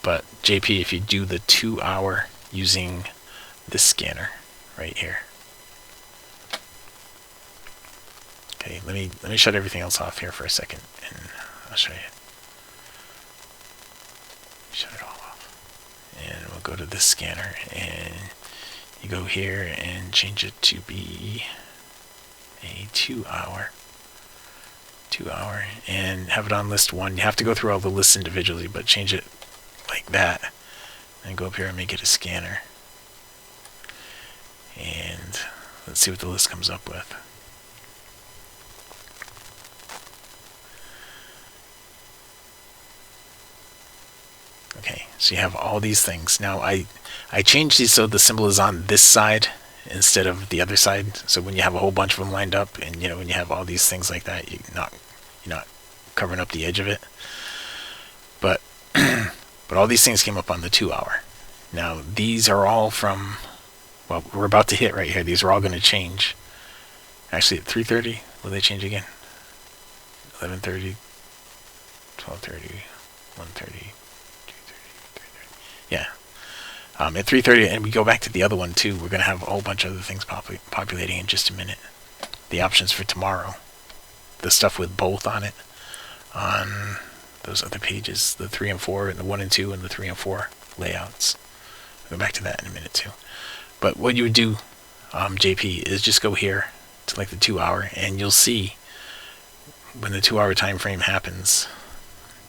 A: But JP, if you do the 2 hour using this scanner right here. Okay, let me shut everything else off here for a second, and I'll show you. Shut it all off. And we'll go to this scanner, and you go here and change it to be a 2 hour. 2 hour, and have it on list 1. You have to go through all the lists individually, but change it like that, and go up here and make it a scanner, and let's see what the list comes up with. Okay, so you have all these things. Now I changed these so the symbol is on this side instead of the other side, so when you have a whole bunch of them lined up, and when you have all these things like that, you're not covering up the edge of it. But all these things came up on the 2 hour. Now these are all from, well, we're about to hit right here. These are all going to change. Actually at 3:30, will they change again? 11:30, 12:30, 1:30, 2:30, 3:30. Yeah. At 3:30, and we go back to the other one too. We're going to have a whole bunch of other things populating in just a minute. The options for tomorrow, the stuff with both on it, on those other pages, the 3 and 4, and the 1 and 2, and the 3 and 4 layouts. I'll go back to that in a minute too. But what you would do, JP, is just go here to like the 2 hour, and you'll see when the 2 hour time frame happens.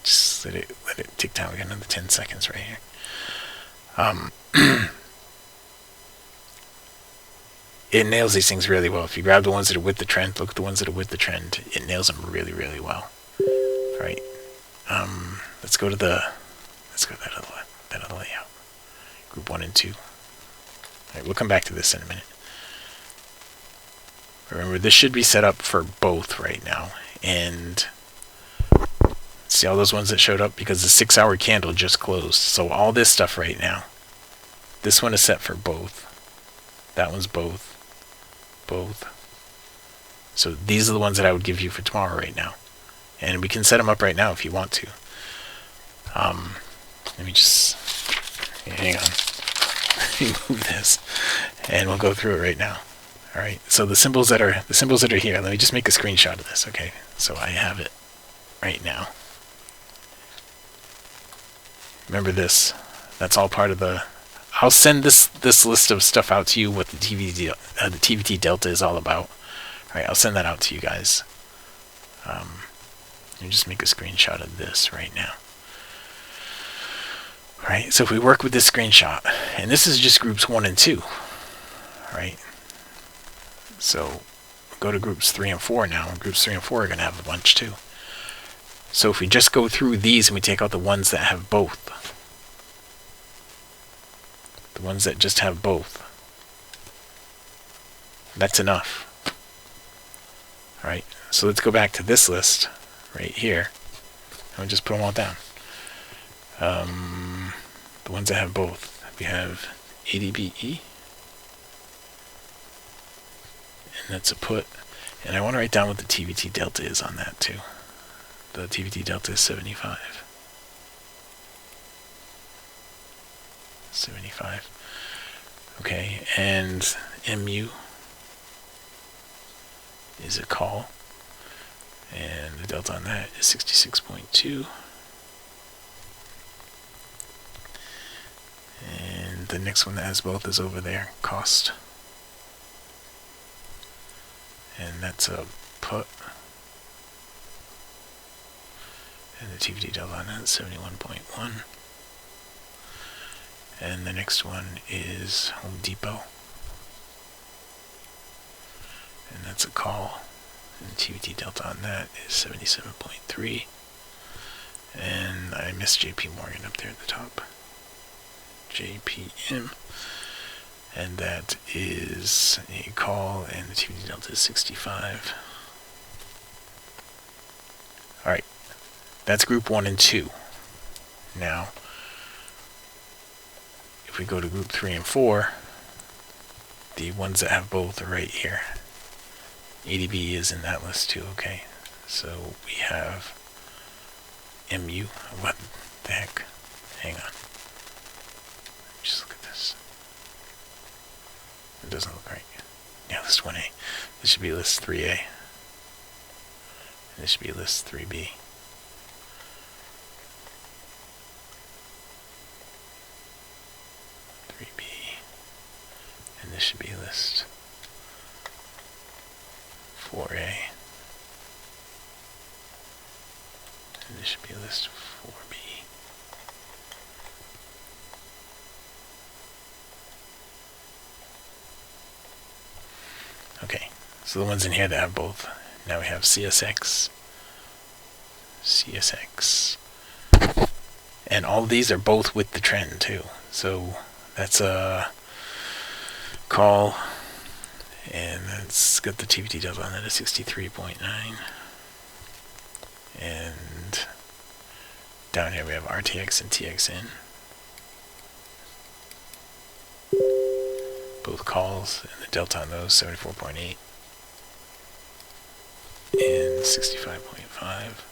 A: Just let it tick down. We got another 10 seconds right here. It nails these things really well. If you grab the ones that are with the trend, look at the ones that are with the trend. It nails them really, really well. All right. Let's go to that other layout. Group 1 and 2. All right, we'll come back to this in a minute. Remember, this should be set up for both right now. And see all those ones that showed up? Because the 6 hour candle just closed. So all this stuff right now, this one is set for both. That one's both. Both. So these are the ones that I would give you for tomorrow right now. And we can set them up right now if you want to. Let me just, hang on. Let me move this. And we'll go through it right now. Alright, so the symbols that are here, let me just make a screenshot of this, okay? So I have it right now. Remember this. That's all part of the... I'll send this list of stuff out to you, what the TVT Delta is all about. Alright, I'll send that out to you guys. Let me just make a screenshot of this right now. Alright, so if we work with this screenshot, and this is just groups 1 and 2. Alright, so go to groups 3 and 4 now, and groups 3 and 4 are going to have a bunch too. So if we just go through these and we take out the ones that have both, the ones that just have both, that's enough. Alright, so let's go back to this list right here, and we'll just put them all down. The ones that have both, we have ADBE, and that's a put, and I want to write down what the TVT Delta is on that too. The TVT Delta is 75. 75. Okay, and MU is a call, and the delta on that is 66.2. And the next one that has both is over there, cost. And that's a put. And the TVT Delta on that is 71.1. And the next one is Home Depot. And that's a call. And the TVT Delta on that is 77.3. And I missed JP Morgan up there at the top. JPM. And that is a call, and the TVT Delta is 65. Alright. That's group 1 and 2. Now, if we go to group 3 and 4, the ones that have both are right here. ADB is in that list too, okay? So we have MU. What the heck? Hang on. Just look at this. It doesn't look right. Yeah, list 1A. This should be list 3A. And this should be list 3B. And this should be list 4A. And this should be list 4B. Okay, so the ones in here that have both. Now we have CSX, CSX, and all these are both with the trend too. So that's a call, and it's got the TVT Delta on that at 63.9, and Down here we have RTX and TXN. Both calls, and the delta on those 74.8 and 65.5.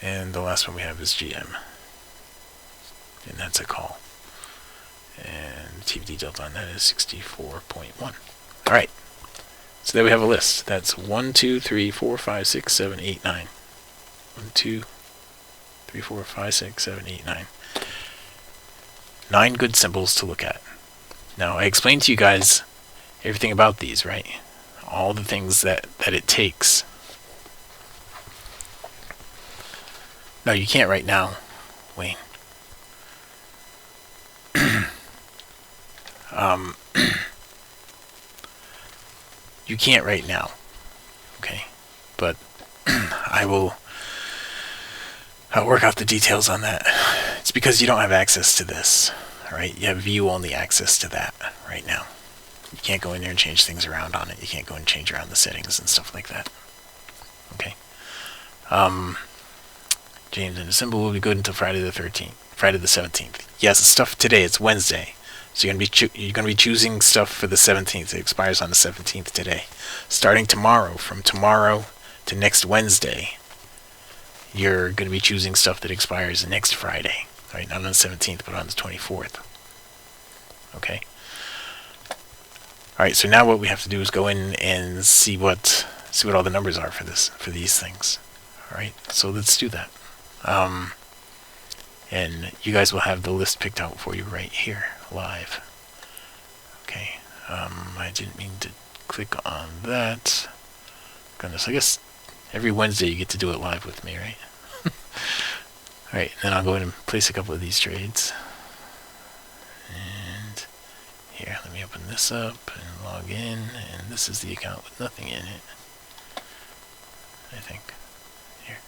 A: And the last one we have is GM, and that's a call. And TVT Delta on that is 64.1. Alright, so there we have a list. That's 1, 2, 3, 4, 5, 6, 7, 8, 9. 1, 2, 3, 4, 5, 6, 7, 8, 9. 9 good symbols to look at. Now, I explained to you guys everything about these, right? All the things that it takes. No, you can't right now, Wayne. You can't right now, okay? But I'll work out the details on that. It's because you don't have access to this, alright? You have view-only access to that right now. You can't go in there and change things around on it. You can't go and change around the settings and stuff like that. Okay. James, and the symbol will be good until Friday the 13th. Friday the 17th. Yes, the stuff today, it's Wednesday. So you're gonna be choosing stuff for the 17th. It expires on the 17th today. Starting tomorrow, from tomorrow to next Wednesday, you're gonna be choosing stuff that expires next Friday. Right? Not on the 17th, but on the 24th. Okay. All right. So now what we have to do is go in and see what all the numbers are for these things. All right. So let's do that. And you guys will have the list picked out for you right here, live. Okay, I didn't mean to click on that. Goodness, I guess every Wednesday you get to do it live with me, right? Alright, then I'll go in and place a couple of these trades. And here, let me open this up and log in, and this is the account with nothing in it, I think. Here.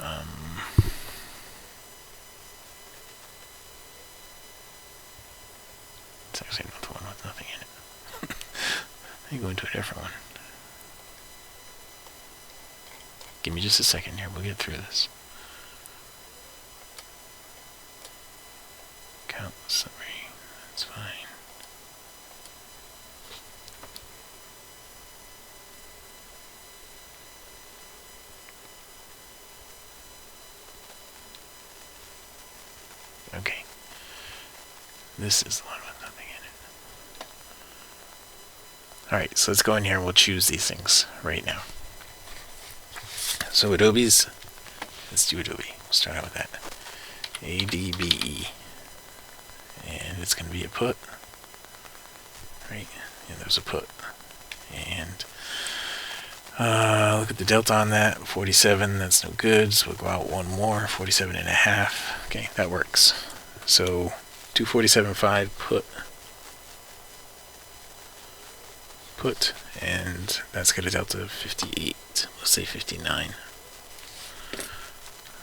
A: Well, it's actually not the one with nothing in it. Let me go into a different one. Give me just a second here, we'll get through this. Count summary, that's fine. Okay. This is the one with nothing in it. Alright, so let's go in here and we'll choose these things right now. So Adobe's, let's do Adobe. We'll start out with that. ADBE. And it's going to be a put. Right? Yeah, there's a put. And look at the delta on that, 47, that's no good, so we'll go out one more, 47 and a half. Okay, that works. So 247.5 put, and that's got a delta of 58. We'll say 59.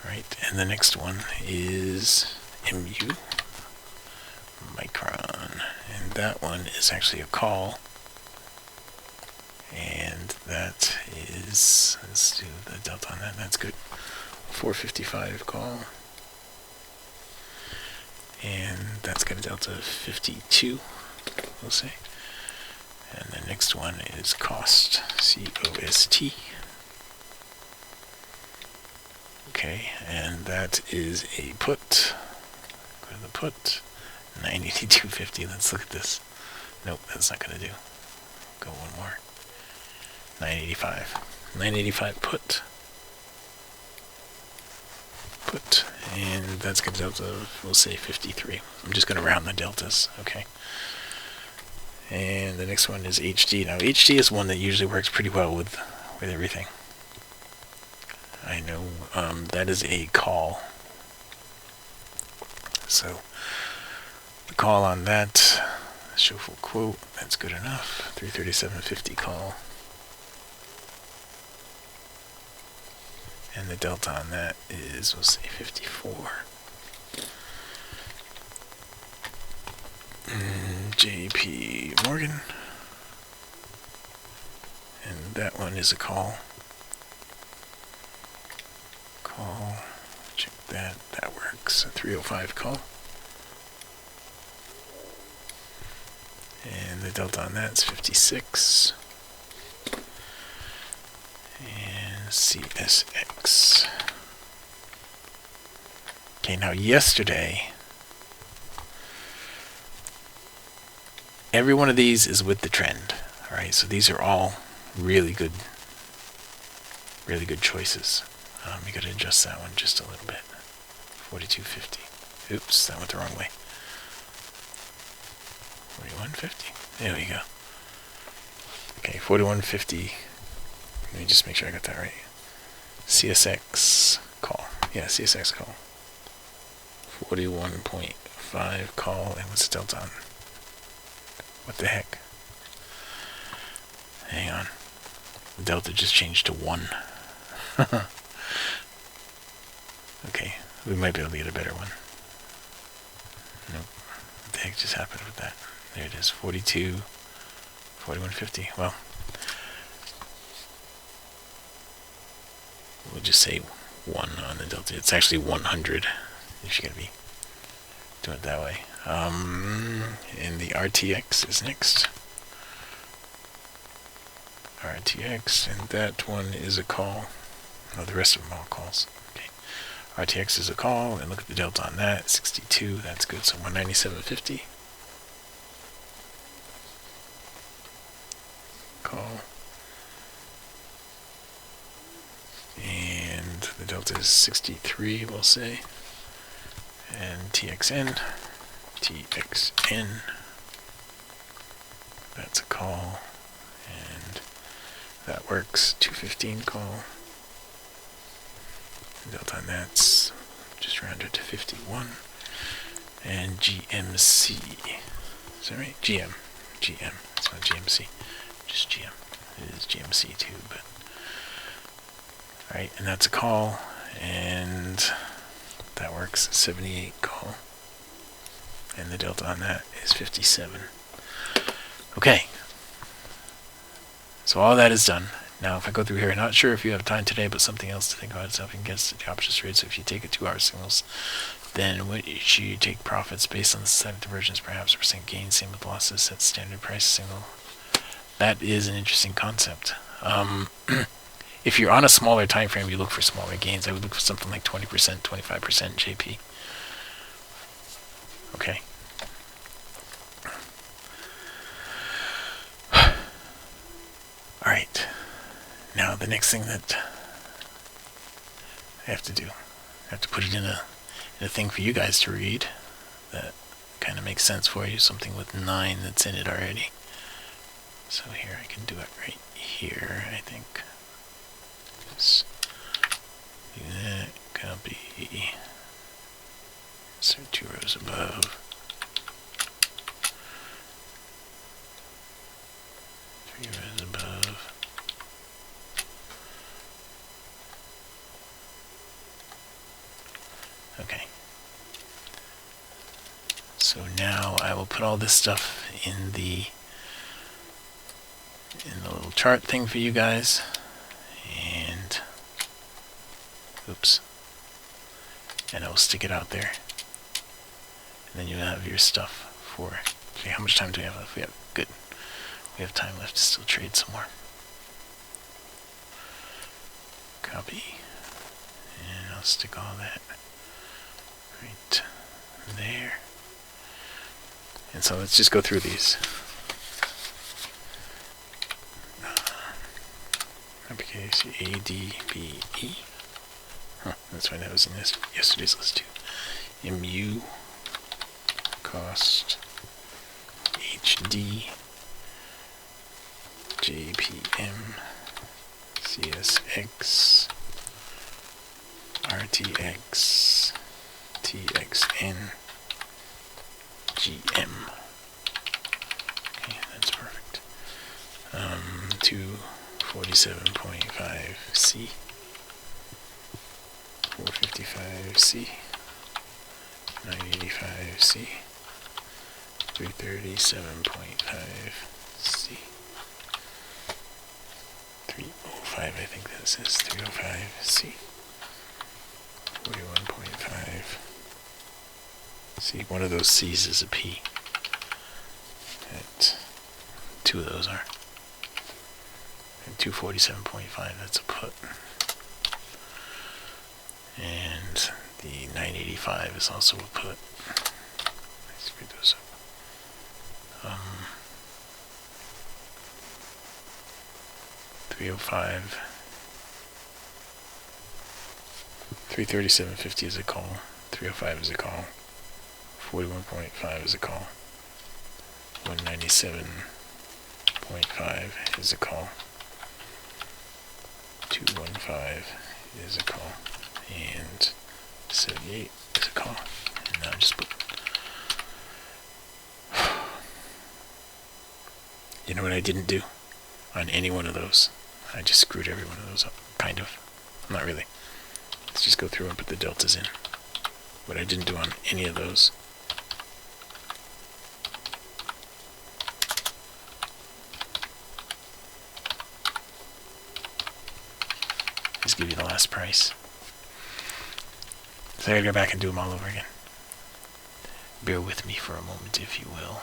A: Right, and the next one is MU Micron, and that one is actually a call. And that is, let's do the delta on that, that's good. 455 call. And that's got a delta of 52, we'll say. And the next one is cost, C-O-S-T. Okay, and that is a put. Go to the put, 982.50, let's look at this. Nope, that's not going to do. Go one more. 985 put, and that's got a delta of, we'll say 53. I'm just going to round the deltas, okay. And the next one is HD. Now HD is one that usually works pretty well with everything. I know that is a call. So the call on that, show full quote, that's good enough. 337.50 call. And the delta on that is, we'll say 54. JP Morgan. And that one is a call. Call. Check that. That works. A 305 call. And the delta on that is 56. And CSX. Okay, now yesterday, every one of these is with the trend. Alright, so these are all really good choices. You gotta adjust that one just a little bit. 42.50. Oops, that went the wrong way. 41.50. There we go. Okay, 41.50. Let me just make sure I got that right. CSX call. Yeah, CSX call. 41.5 call. And what's the delta on? What the heck? Hang on. The delta just changed to 1. Okay, we might be able to get a better one. Nope. What the heck just happened with that? There it is, 41.50. Well, we'll just say 1 on the delta. It's actually 100 if you're going to be doing it that way. And the RTX is next. RTX, and that one is a call. Oh, the rest of them are all calls. Okay. RTX is a call, and look at the delta on that, 62. That's good. So 197.50. Call. And the delta is 63, we'll say. And TXN. That's a call. And that works. 215 call. Delta on that's just rounded to 51. And GMC. Is that right? GM. It's not GMC. Just GM. It is GMC too, but. Alright, and that's a call. And that works. 78 call. And the delta on that is 57. Okay. So all that is done. Now if I go through here, not sure if you have time today, but something else to think about is up against the options trade. So if you take a 2-hour signals, then should you take profits based on the synthetic divergence, perhaps % gain, same with losses, set standard price signal. That is an interesting concept. If you're on a smaller time frame, you look for smaller gains. I would look for something like 20%, 25% JP. Okay. Alright. Now the next thing that I have to do, I have to put it in a thing for you guys to read that kind of makes sense for you, something with 9 that's in it already. So here I can do it right here, I think. Just do that, copy, insert 2 rows above. 3 rows above. Okay. So now I will put all this stuff in the little chart thing for you guys. And oops. And I will stick it out there. And then you'll have your stuff for. Okay, how much time do we have left? We have good. We have time left to still trade some more. Copy. And I'll stick all that right there. And so let's just go through these. Uppercase ADBE. Huh, that's why that was in this yesterday's list too. MU cost HD JPM CSX RTX TXN GM. Okay, that's perfect. 247.5C, 455C, 985C, 337.5 C. 305, I think this is 305 C. 41.5 C. One of those C's is a P. Two of those are. And 247.5, that's a put. And the 985 is also a put. I screwed those up. 305. 337.50 is a call. 305 is a call. 41.5 is a call. 197.5 is a call. 215 is a call. And 78 is a call. And now just put. You know what I didn't do on any one of those? I just screwed every one of those up. Kind of. Not really. Let's just go through and put the deltas in. What I didn't do on any of those. Just give you the last price. So I gotta go back and do them all over again. Bear with me for a moment, if you will.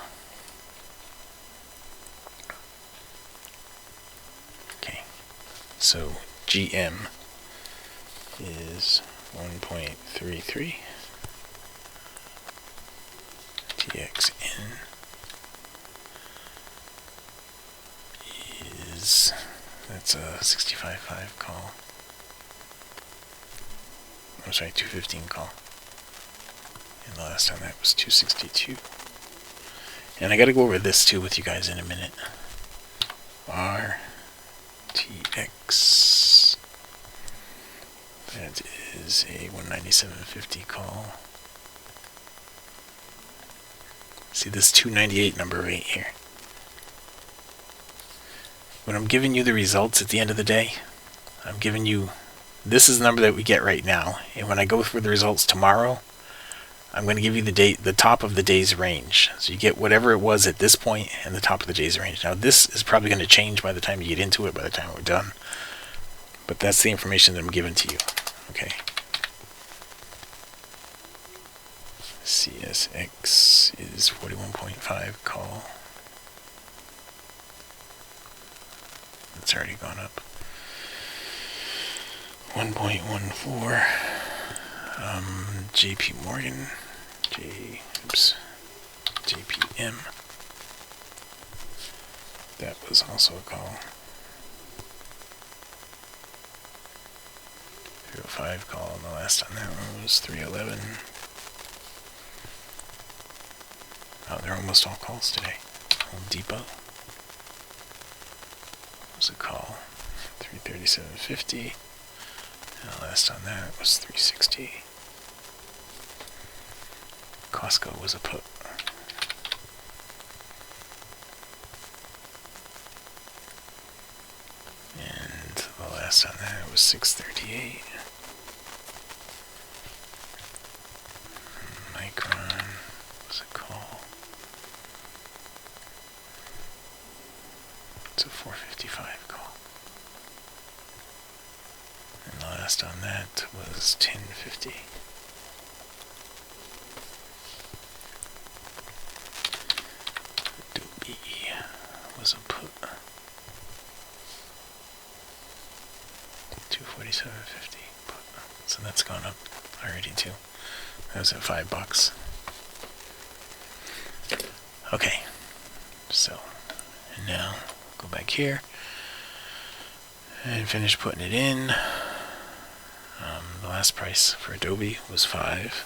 A: Okay. So GM is 1.33. TXN is, that's a 65.5 call. I'm sorry, 215 call. And the last time that was 262. And I gotta go over this too with you guys in a minute. RTX. That is a 197.50 call. See this 298 number right here. When I'm giving you the results at the end of the day, I'm giving you, this is the number that we get right now. And when I go for the results tomorrow, I'm going to give you the top of the day's range. So you get whatever it was at this point and the top of the day's range. Now this is probably going to change by the time you get into it, by the time we're done. But that's the information that I'm giving to you. Okay. CSX is 41.5 call. It's already gone up. 1.14. JP Morgan. JPM. That was also a call. 305 call, and the last on that one was 311. Oh, they're almost all calls today. Home Depot was a call. 337.50. And the last on that was 360. Costco was a put. And the last on that was 638. Micron was a call. It's a 455 call. And the last on that was 1050. Adobe was a put. 247.50 put. So that's gone up already too. That was at $5. Okay. So, and now go back here and finish putting it in. The last price for Adobe was 5.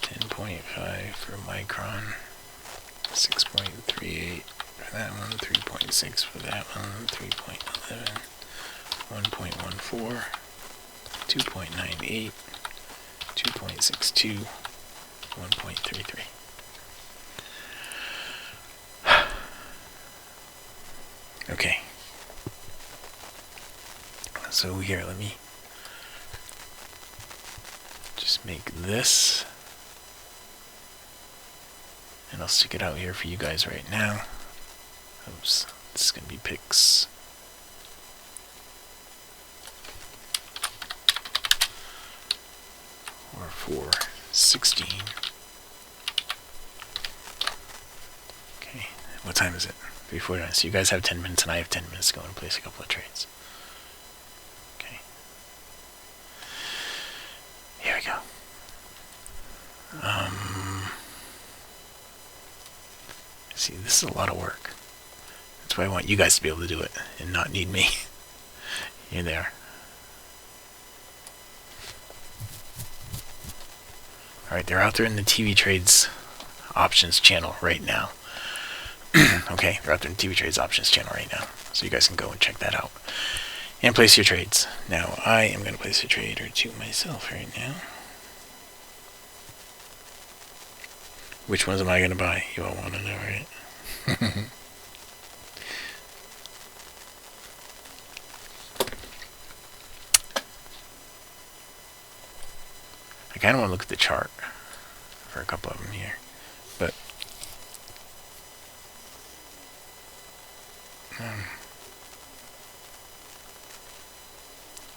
A: 10.5 for Micron. 6.38 for that one. 3.6 for that one. 3.11. 1.14. 2.98. 2.62. 1.33. Okay. So here, let me just make this And I'll stick it out here for you guys right now. Oops, this is going to be picks. Or 4:16. Okay, what time is it? 3:49. So you guys have 10 minutes and I have 10 minutes to go and place a couple of trades. Okay. Here we go. See, this is a lot of work. That's why I want you guys to be able to do it and not need me. You're there. Alright, they're out there in the TV Trades options channel right now. Okay, they're out there in the TV Trades options channel right now. So you guys can go and check that out. And place your trades. Now, I am going to place a trade or two myself right now. Which ones am I going to buy? You all want to know, right? I kind of want to look at the chart for a couple of them here, but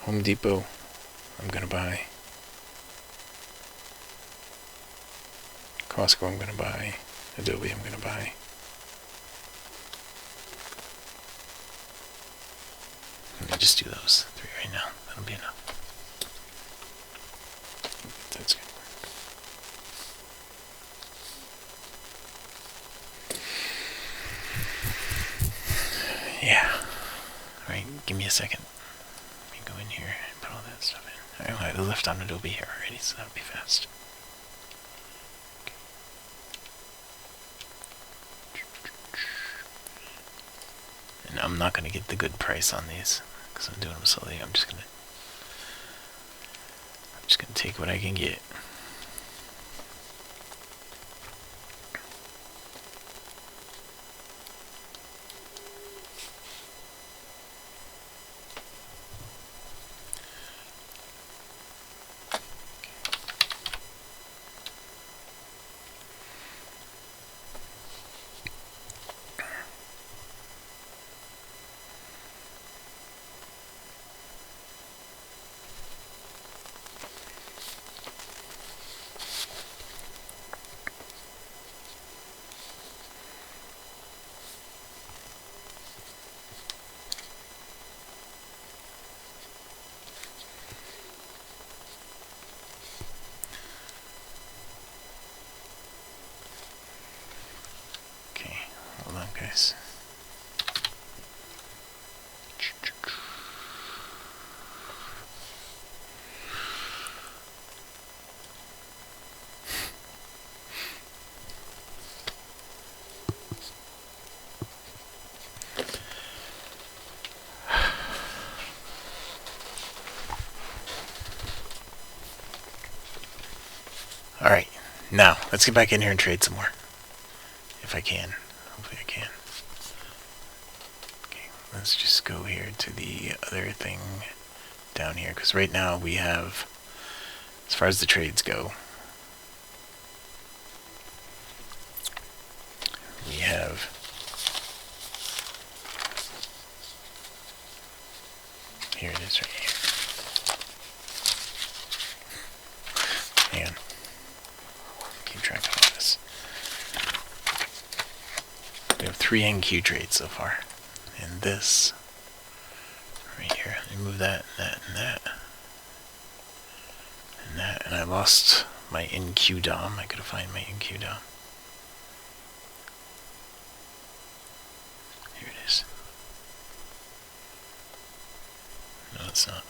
A: Home Depot, I'm going to buy. Costco, I'm going to buy. Adobe, I'm going to buy. Let me just do those three right now. That'll be enough. That's good. Yeah. Alright, give me a second. Let me go in here and put all that stuff in. Alright, I left on Adobe here already, so that'll be fast. And I'm not going to get the good price on these because I'm doing them slowly. I'm just going to take what I can get. Guys. Alright, now let's get back in here and trade some more. If I can. Hopefully I can. Okay, let's just go here to the other thing down here, because right now we have, as far as the trades go, we have here it is right here. Hang on. Keep track of all this. We have 3 NQ trades so far. And this right here. Let me move that, and that, and that. And that. And I lost my NQ DOM. I gotta find my NQ DOM. Here it is. No, it's not.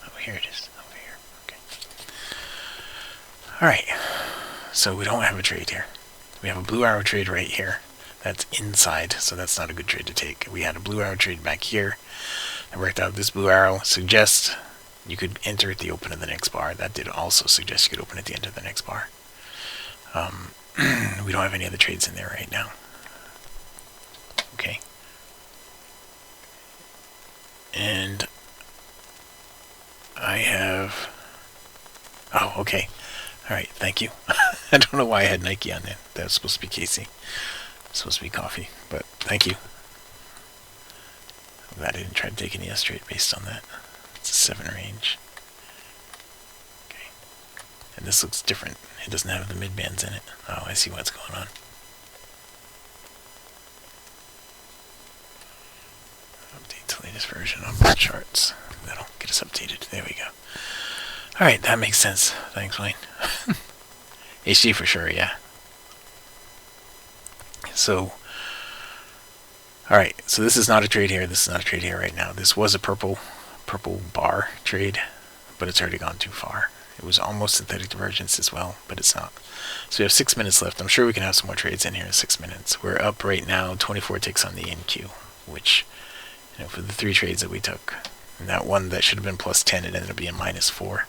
A: Oh, here it is. Over here. Okay. Alright. So we don't have a trade here. We have a blue arrow trade right here. That's inside, so that's not a good trade to take. We had a blue arrow trade back here. I worked out this blue arrow suggests you could enter at the open of the next bar. That did also suggest you could open at the end of the next bar. We don't have any other trades in there right now. Okay. And I have... Oh, okay. Alright, thank you. I don't know why I had Nike on there. That was supposed to be Casey. Supposed to be coffee, but thank you. I'm glad I didn't try to take any S trade based on that. It's a 7 range. Okay. And this looks different. It doesn't have the mid bands in it. Oh, I see what's going on. Update to latest version on both charts. That'll get us updated. There we go. Alright, that makes sense. Thanks, Wayne. HD for sure, yeah. So, alright, so this is not a trade here. This is not a trade here right now. This was a purple bar trade, but it's already gone too far. It was almost synthetic divergence as well, but it's not. So we have 6 minutes left. I'm sure we can have some more trades in here in 6 minutes. We're up right now, 24 ticks on the NQ, which, you know, for the 3 trades that we took, and that one that should have been plus 10, it ended up being minus 4.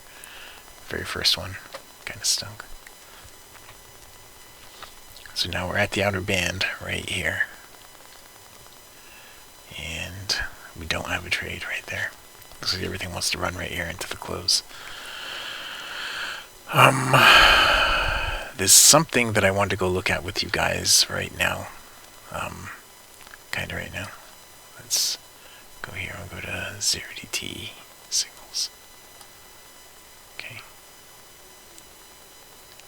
A: Very first one kind of stunk. So now we're at the outer band right here, and we don't have a trade right there. Looks like everything wants to run right here into the close. There's something that I wanted to go look at with you guys right now. Kind of right now. Let's go here and go to 0DT signals. Okay.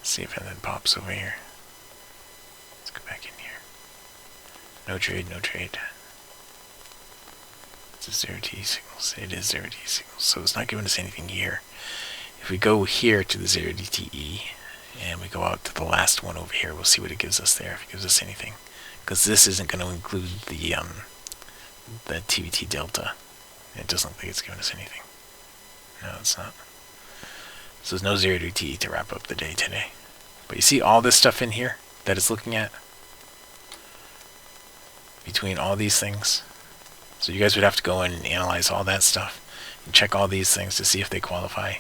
A: See if anything pops over here. Let's go back in here. No trade, no trade. It's a 0D signals. It is 0D signals, so it's not giving us anything here. If we go here to the 0DTE and we go out to the last one over here, we'll see what it gives us there, if it gives us anything. Because this isn't going to include the TVT Delta. It doesn't look like it's giving us anything. No, it's not. So there's no 0DTE to wrap up the day today. But you see all this stuff in here that it's looking at? Between all these things. So you guys would have to go in and analyze all that stuff and check all these things to see if they qualify.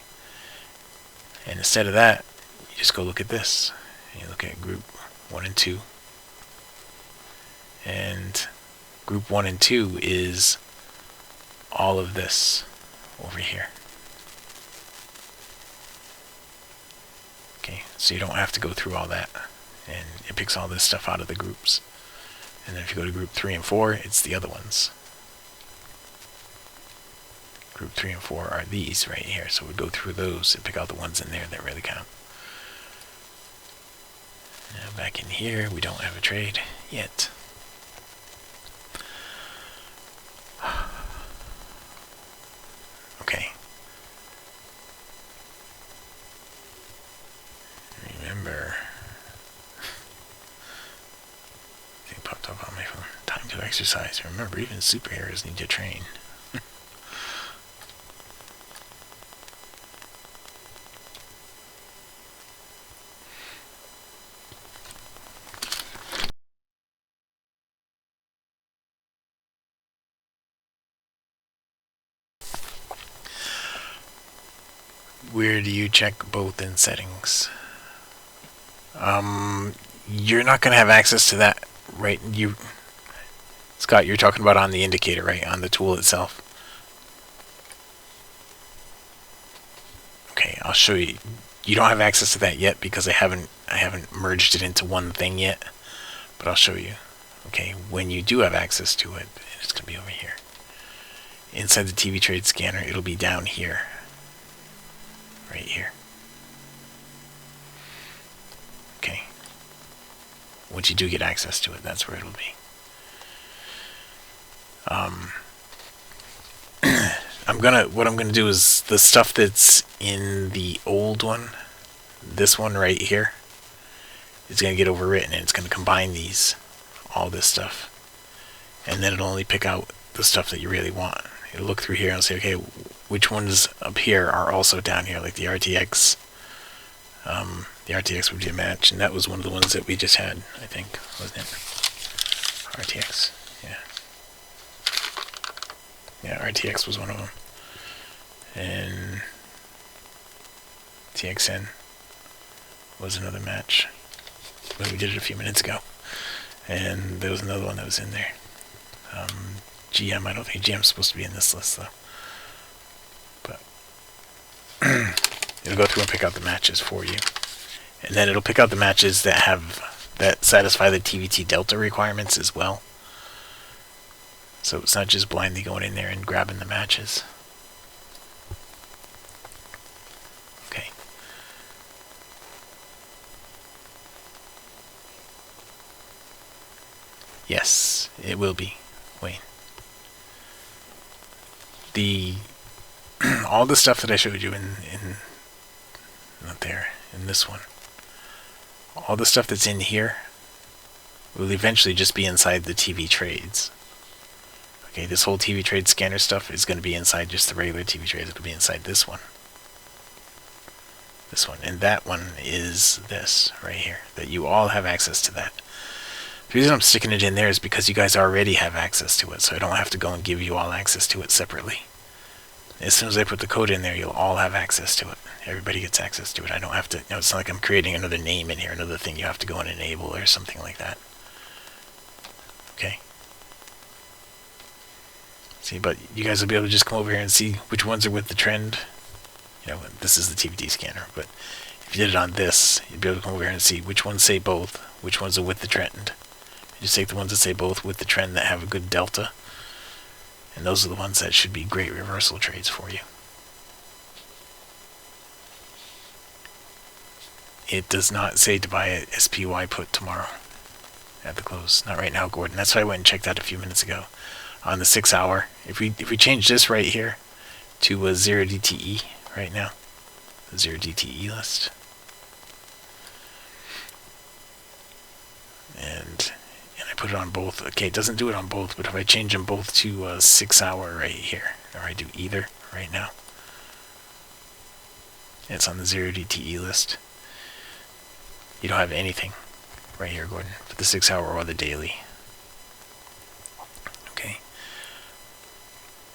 A: And instead of that, you just go look at this. And you look at group 1 and 2. And group 1 and 2 is all of this over here. Okay, so you don't have to go through all that. And it picks all this stuff out of the groups. And then if you go to group 3 and 4, it's the other ones. Group 3 and 4 are these right here. So we go through those and pick out the ones in there that really count. Now back in here, we don't have a trade yet. Okay. Remember, thing popped up on my phone. Time to exercise. Remember, even superheroes need to train. Where do you check both in settings? You're not going to have access to that, right? Scott, you're talking about on the indicator, right? On the tool itself. Okay, I'll show you. You don't have access to that yet because I haven't merged it into one thing yet. But I'll show you. Okay, when you do have access to it, it's going to be over here. Inside the TV trade scanner, it'll be down here. Right here. Okay. Once you do get access to it, that's where it'll be. What I'm gonna do is the stuff that's in the old one, this one right here, is gonna get overwritten and it's gonna combine all this stuff. And then it'll only pick out the stuff that you really want. It'll look through here and say, okay, which ones up here are also down here, like the RTX. The RTX would be a match, and that was one of the ones that we just had, I think, wasn't it? RTX, yeah. Yeah, RTX was one of them. And TXN was another match. But we did it a few minutes ago. And there was another one that was in there. GM, I don't think GM's supposed to be in this list, though. But it'll go through and pick out the matches for you. And then it'll pick out the matches that satisfy the TVT Delta requirements as well. So it's not just blindly going in there and grabbing the matches. Okay. Yes, it will be. Wait. All the stuff that I showed you in not there, in this one, all the stuff that's in here will eventually just be inside the TV trades. Okay, this whole TV trade scanner stuff is going to be inside just the regular TV trades. It'll be inside this one. This one. And that one is this right here, that you all have access to that. The reason I'm sticking it in there is because you guys already have access to it, so I don't have to go and give you all access to it separately. As soon as I put the code in there, you'll all have access to it. Everybody gets access to it. I don't have to, it's not like I'm creating another name in here, another thing you have to go and enable or something like that. Okay. See, but you guys will be able to just come over here and see which ones are with the trend. This is the TVT scanner, but if you did it on this, you'd be able to come over here and see which ones say both, which ones are with the trend. You just take the ones that say both with the trend that have a good delta, and those are the ones that should be great reversal trades for you. It does not say to buy a SPY put tomorrow at the close. Not right now, Gordon. That's why I went and checked that a few minutes ago. On the 6 hour, if we change this right here to a 0 DTE right now, the 0 DTE list, and I put it on both. Okay, it doesn't do it on both, but if I change them both to 6 hour right here, or I do either right now, it's on the 0 DTE list. You don't have anything right here, Gordon, for the 6 hour or the daily. Okay.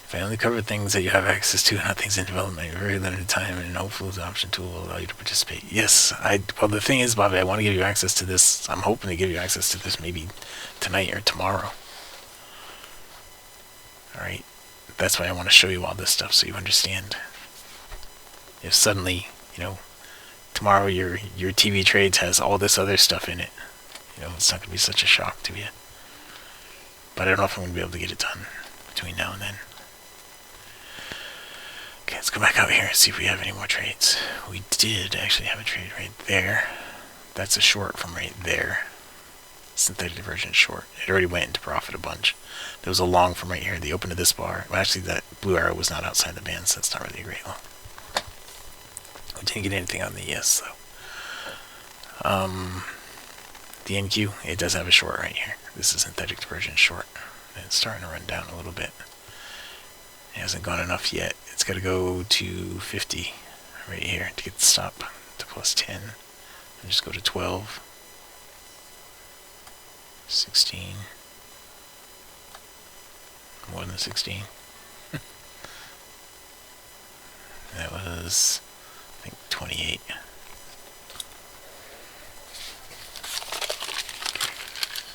A: If I only cover things that you have access to, not things in development, very limited time, and no flows option tool will allow you to participate. Yes, well, the thing is, Bobby, I want to give you access to this. I'm hoping to give you access to this maybe tonight or tomorrow. Alright, that's why I want to show you all this stuff so you understand. If suddenly, tomorrow your TV trades has all this other stuff in it, it's not going to be such a shock to you. But I don't know if I'm going to be able to get it done between now and then. Okay, let's go back out here and see if we have any more trades. We did actually have a trade right there. That's a short from right there. Synthetic Divergence short. It already went into profit a bunch. There was a long from right here, the open of this bar. Well, actually, that blue arrow was not outside the band, so that's not really a great long. We didn't get anything on the ES, though. The NQ, it does have a short right here. This is Synthetic Divergence short. And it's starting to run down a little bit. It hasn't gone enough yet. It's got to go to 50 right here to get the stop to plus 10. And just go to 12. 16. More than 16. That was, I think, 28.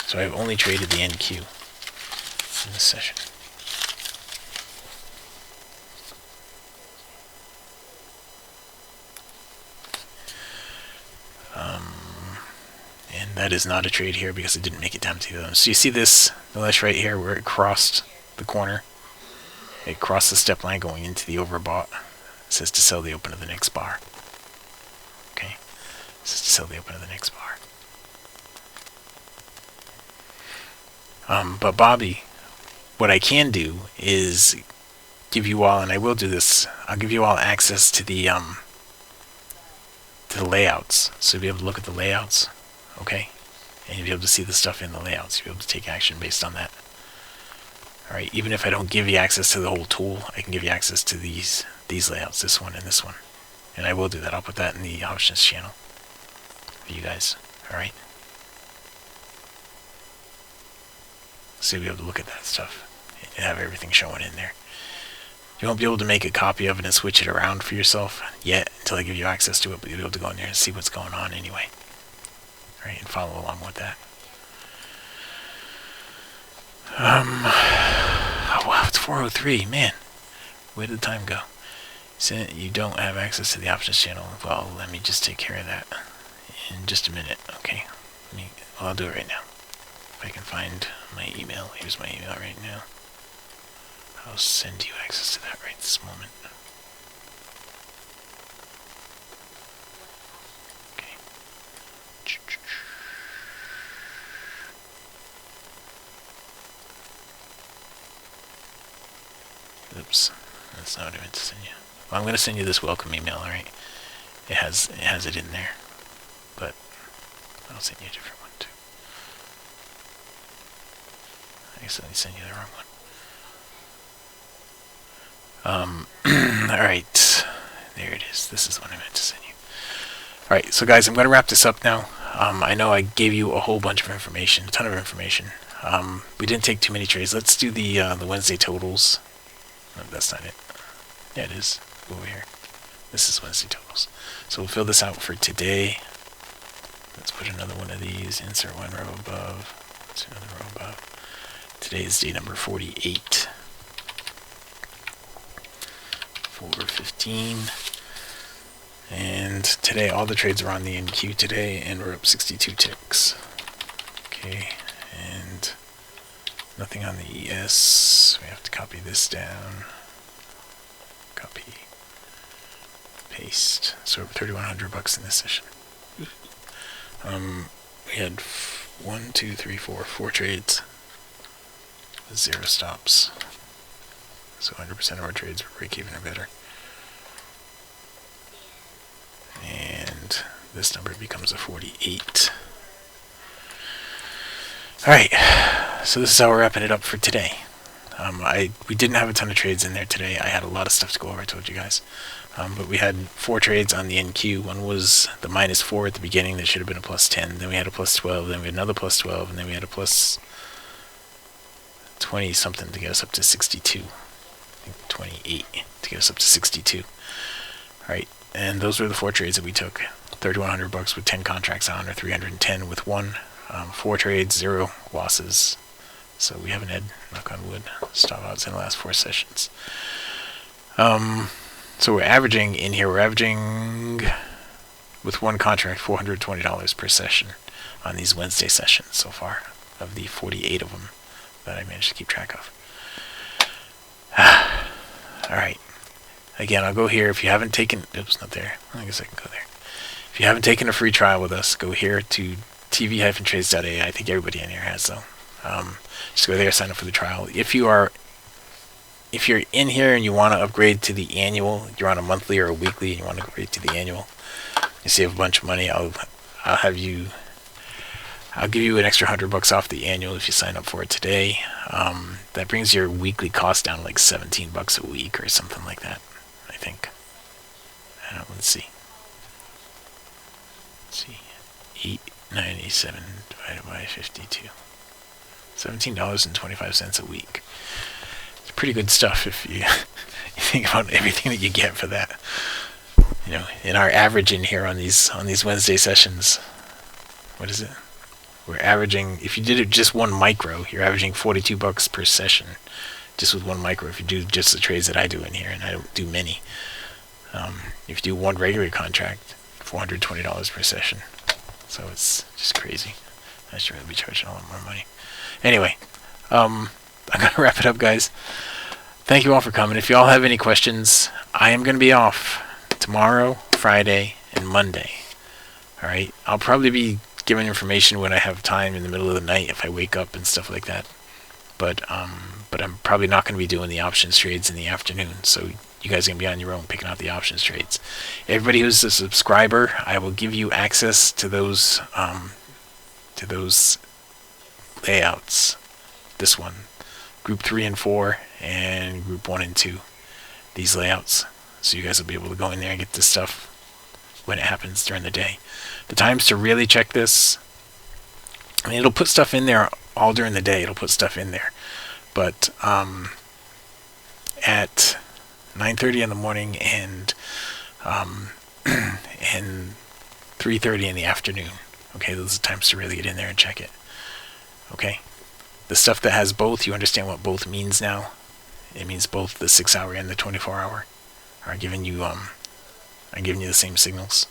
A: So I've only traded the NQ in this session. And that is not a trade here because it didn't make it down to them. So you see this, the lash right here where it crossed the corner. It crossed the step line going into the overbought. It says to sell the open of the next bar. Okay. It says to sell the open of the next bar. But Bobby, what I can do is give you all, and I will do this, I'll give you all access to the layouts. So you'll be able to look at the layouts, okay? And you'll be able to see the stuff in the layouts. You'll be able to take action based on that. Alright, even if I don't give you access to the whole tool, I can give you access to these layouts, this one and this one. And I will do that. I'll put that in the options channel for you guys. Alright? So you'll be able to look at that stuff and have everything showing in there. You won't be able to make a copy of it and switch it around for yourself yet until I give you access to it, but you'll be able to go in there and see what's going on anyway. Alright, and follow along with that. Oh wow, it's 4:03, man. Where did the time go? You don't have access to the options channel. Well, let me just take care of that in just a minute. Okay, I'll do it right now. If I can find my email. Here's my email right now. I'll send you access to that right this moment. Okay. Oops, that's not what I meant to send you. Well, I'm going to send you this welcome email, alright? It has it in there, but I'll send you a different one too. I accidentally sent you the wrong one. Alright, there it is. This is what I meant to send you. Alright, so guys, I'm going to wrap this up now. I know I gave you a whole bunch of information, a ton of information. We didn't take too many trades. Let's do the Wednesday totals. No, that's not it. Yeah, it is. Go over here. This is Wednesday totals. So we'll fill this out for today. Let's put another one of these. Insert one row above. Insert another row above. Today is day number 48. 4:15. And today all the trades are on the NQ today, and we're up 62 ticks. Okay, and nothing on the ES. We have to copy this down. Copy. Paste. So we're 3,100 bucks in this session. We had 4 trades with 0 stops. So 100% of our trades were break even or better. And this number becomes a 48. Alright, so this is how we're wrapping it up for today. We didn't have a ton of trades in there today. I had a lot of stuff to go over, I told you guys. But we had 4 trades on the NQ. One was the -4 at the beginning that should have been a +10. Then we had a +12. Then we had another +12. And then we had a +20 something to get us up to 62. I think 28 to get us up to 62. Alright, and those were the 4 trades that we took. 3,100 bucks with 10 contracts on, or 310 with 1. 4 trades, 0 losses. So we haven't had, knock on wood, stop outs in the last 4 sessions. So we're averaging in here, with 1 contract, $420 per session on these Wednesday sessions so far, of the 48 of them that I managed to keep track of. Alright. Again, I'll go here. If you haven't taken, oops, not there. I guess I can go there. If you haven't taken a free trial with us, go here to tv-trades.ai. I think everybody in here has, though. Just go there, sign up for the trial. If you're in here and you want to upgrade to the annual, you're on a monthly or a weekly and you want to upgrade to the annual, you save a bunch of money. I'll give you an extra $100 off the annual if you sign up for it today. That brings your weekly cost down like $17 a week or something like that, I think. Let's see. 897 divided by 52. $17.25 a week. It's pretty good stuff if you, you think about everything that you get for that. You know, in our average in here on these Wednesday sessions, what is it? We're averaging, if you did it just 1 micro, you're averaging $42 per session, just with 1 micro. If you do just the trades that I do in here, and I don't do many. If you do 1 regular contract, $420 per session. So it's just crazy. I should really be charging a lot more money. Anyway, I'm going to wrap it up, guys. Thank you all for coming. If you all have any questions, I am going to be off tomorrow, Friday, and Monday. Alright? I'll probably be giving information when I have time in the middle of the night if I wake up and stuff like that. But I'm probably not going to be doing the options trades in the afternoon. So you guys are going to be on your own picking out the options trades. Everybody who's a subscriber, I will give you access to those layouts. This one, group 3 and 4, and group 1 and 2. These layouts, so you guys will be able to go in there and get this stuff when it happens during the day. The times to really check this, I mean, it'll put stuff in there all during the day. It'll put stuff in there, but at 9:30 in the morning and 3:30 in the afternoon. Okay, those are the times to really get in there and check it. Okay, the stuff that has both, you understand what both means now. It means both the 6-hour and the 24-hour are giving you I'm giving you the same signals.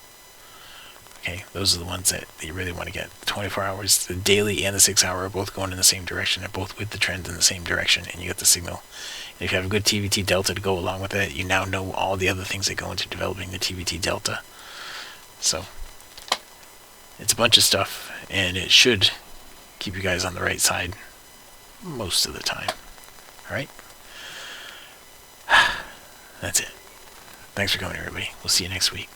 A: Okay, those are the ones that you really want to get. The 24 hours, the daily and the 6 hour are both going in the same direction. They're both with the trend in the same direction, and you get the signal. And if you have a good TVT Delta to go along with it, you now know all the other things that go into developing the TVT Delta. So it's a bunch of stuff, and it should keep you guys on the right side most of the time. Alright? That's it. Thanks for coming, everybody. We'll see you next week.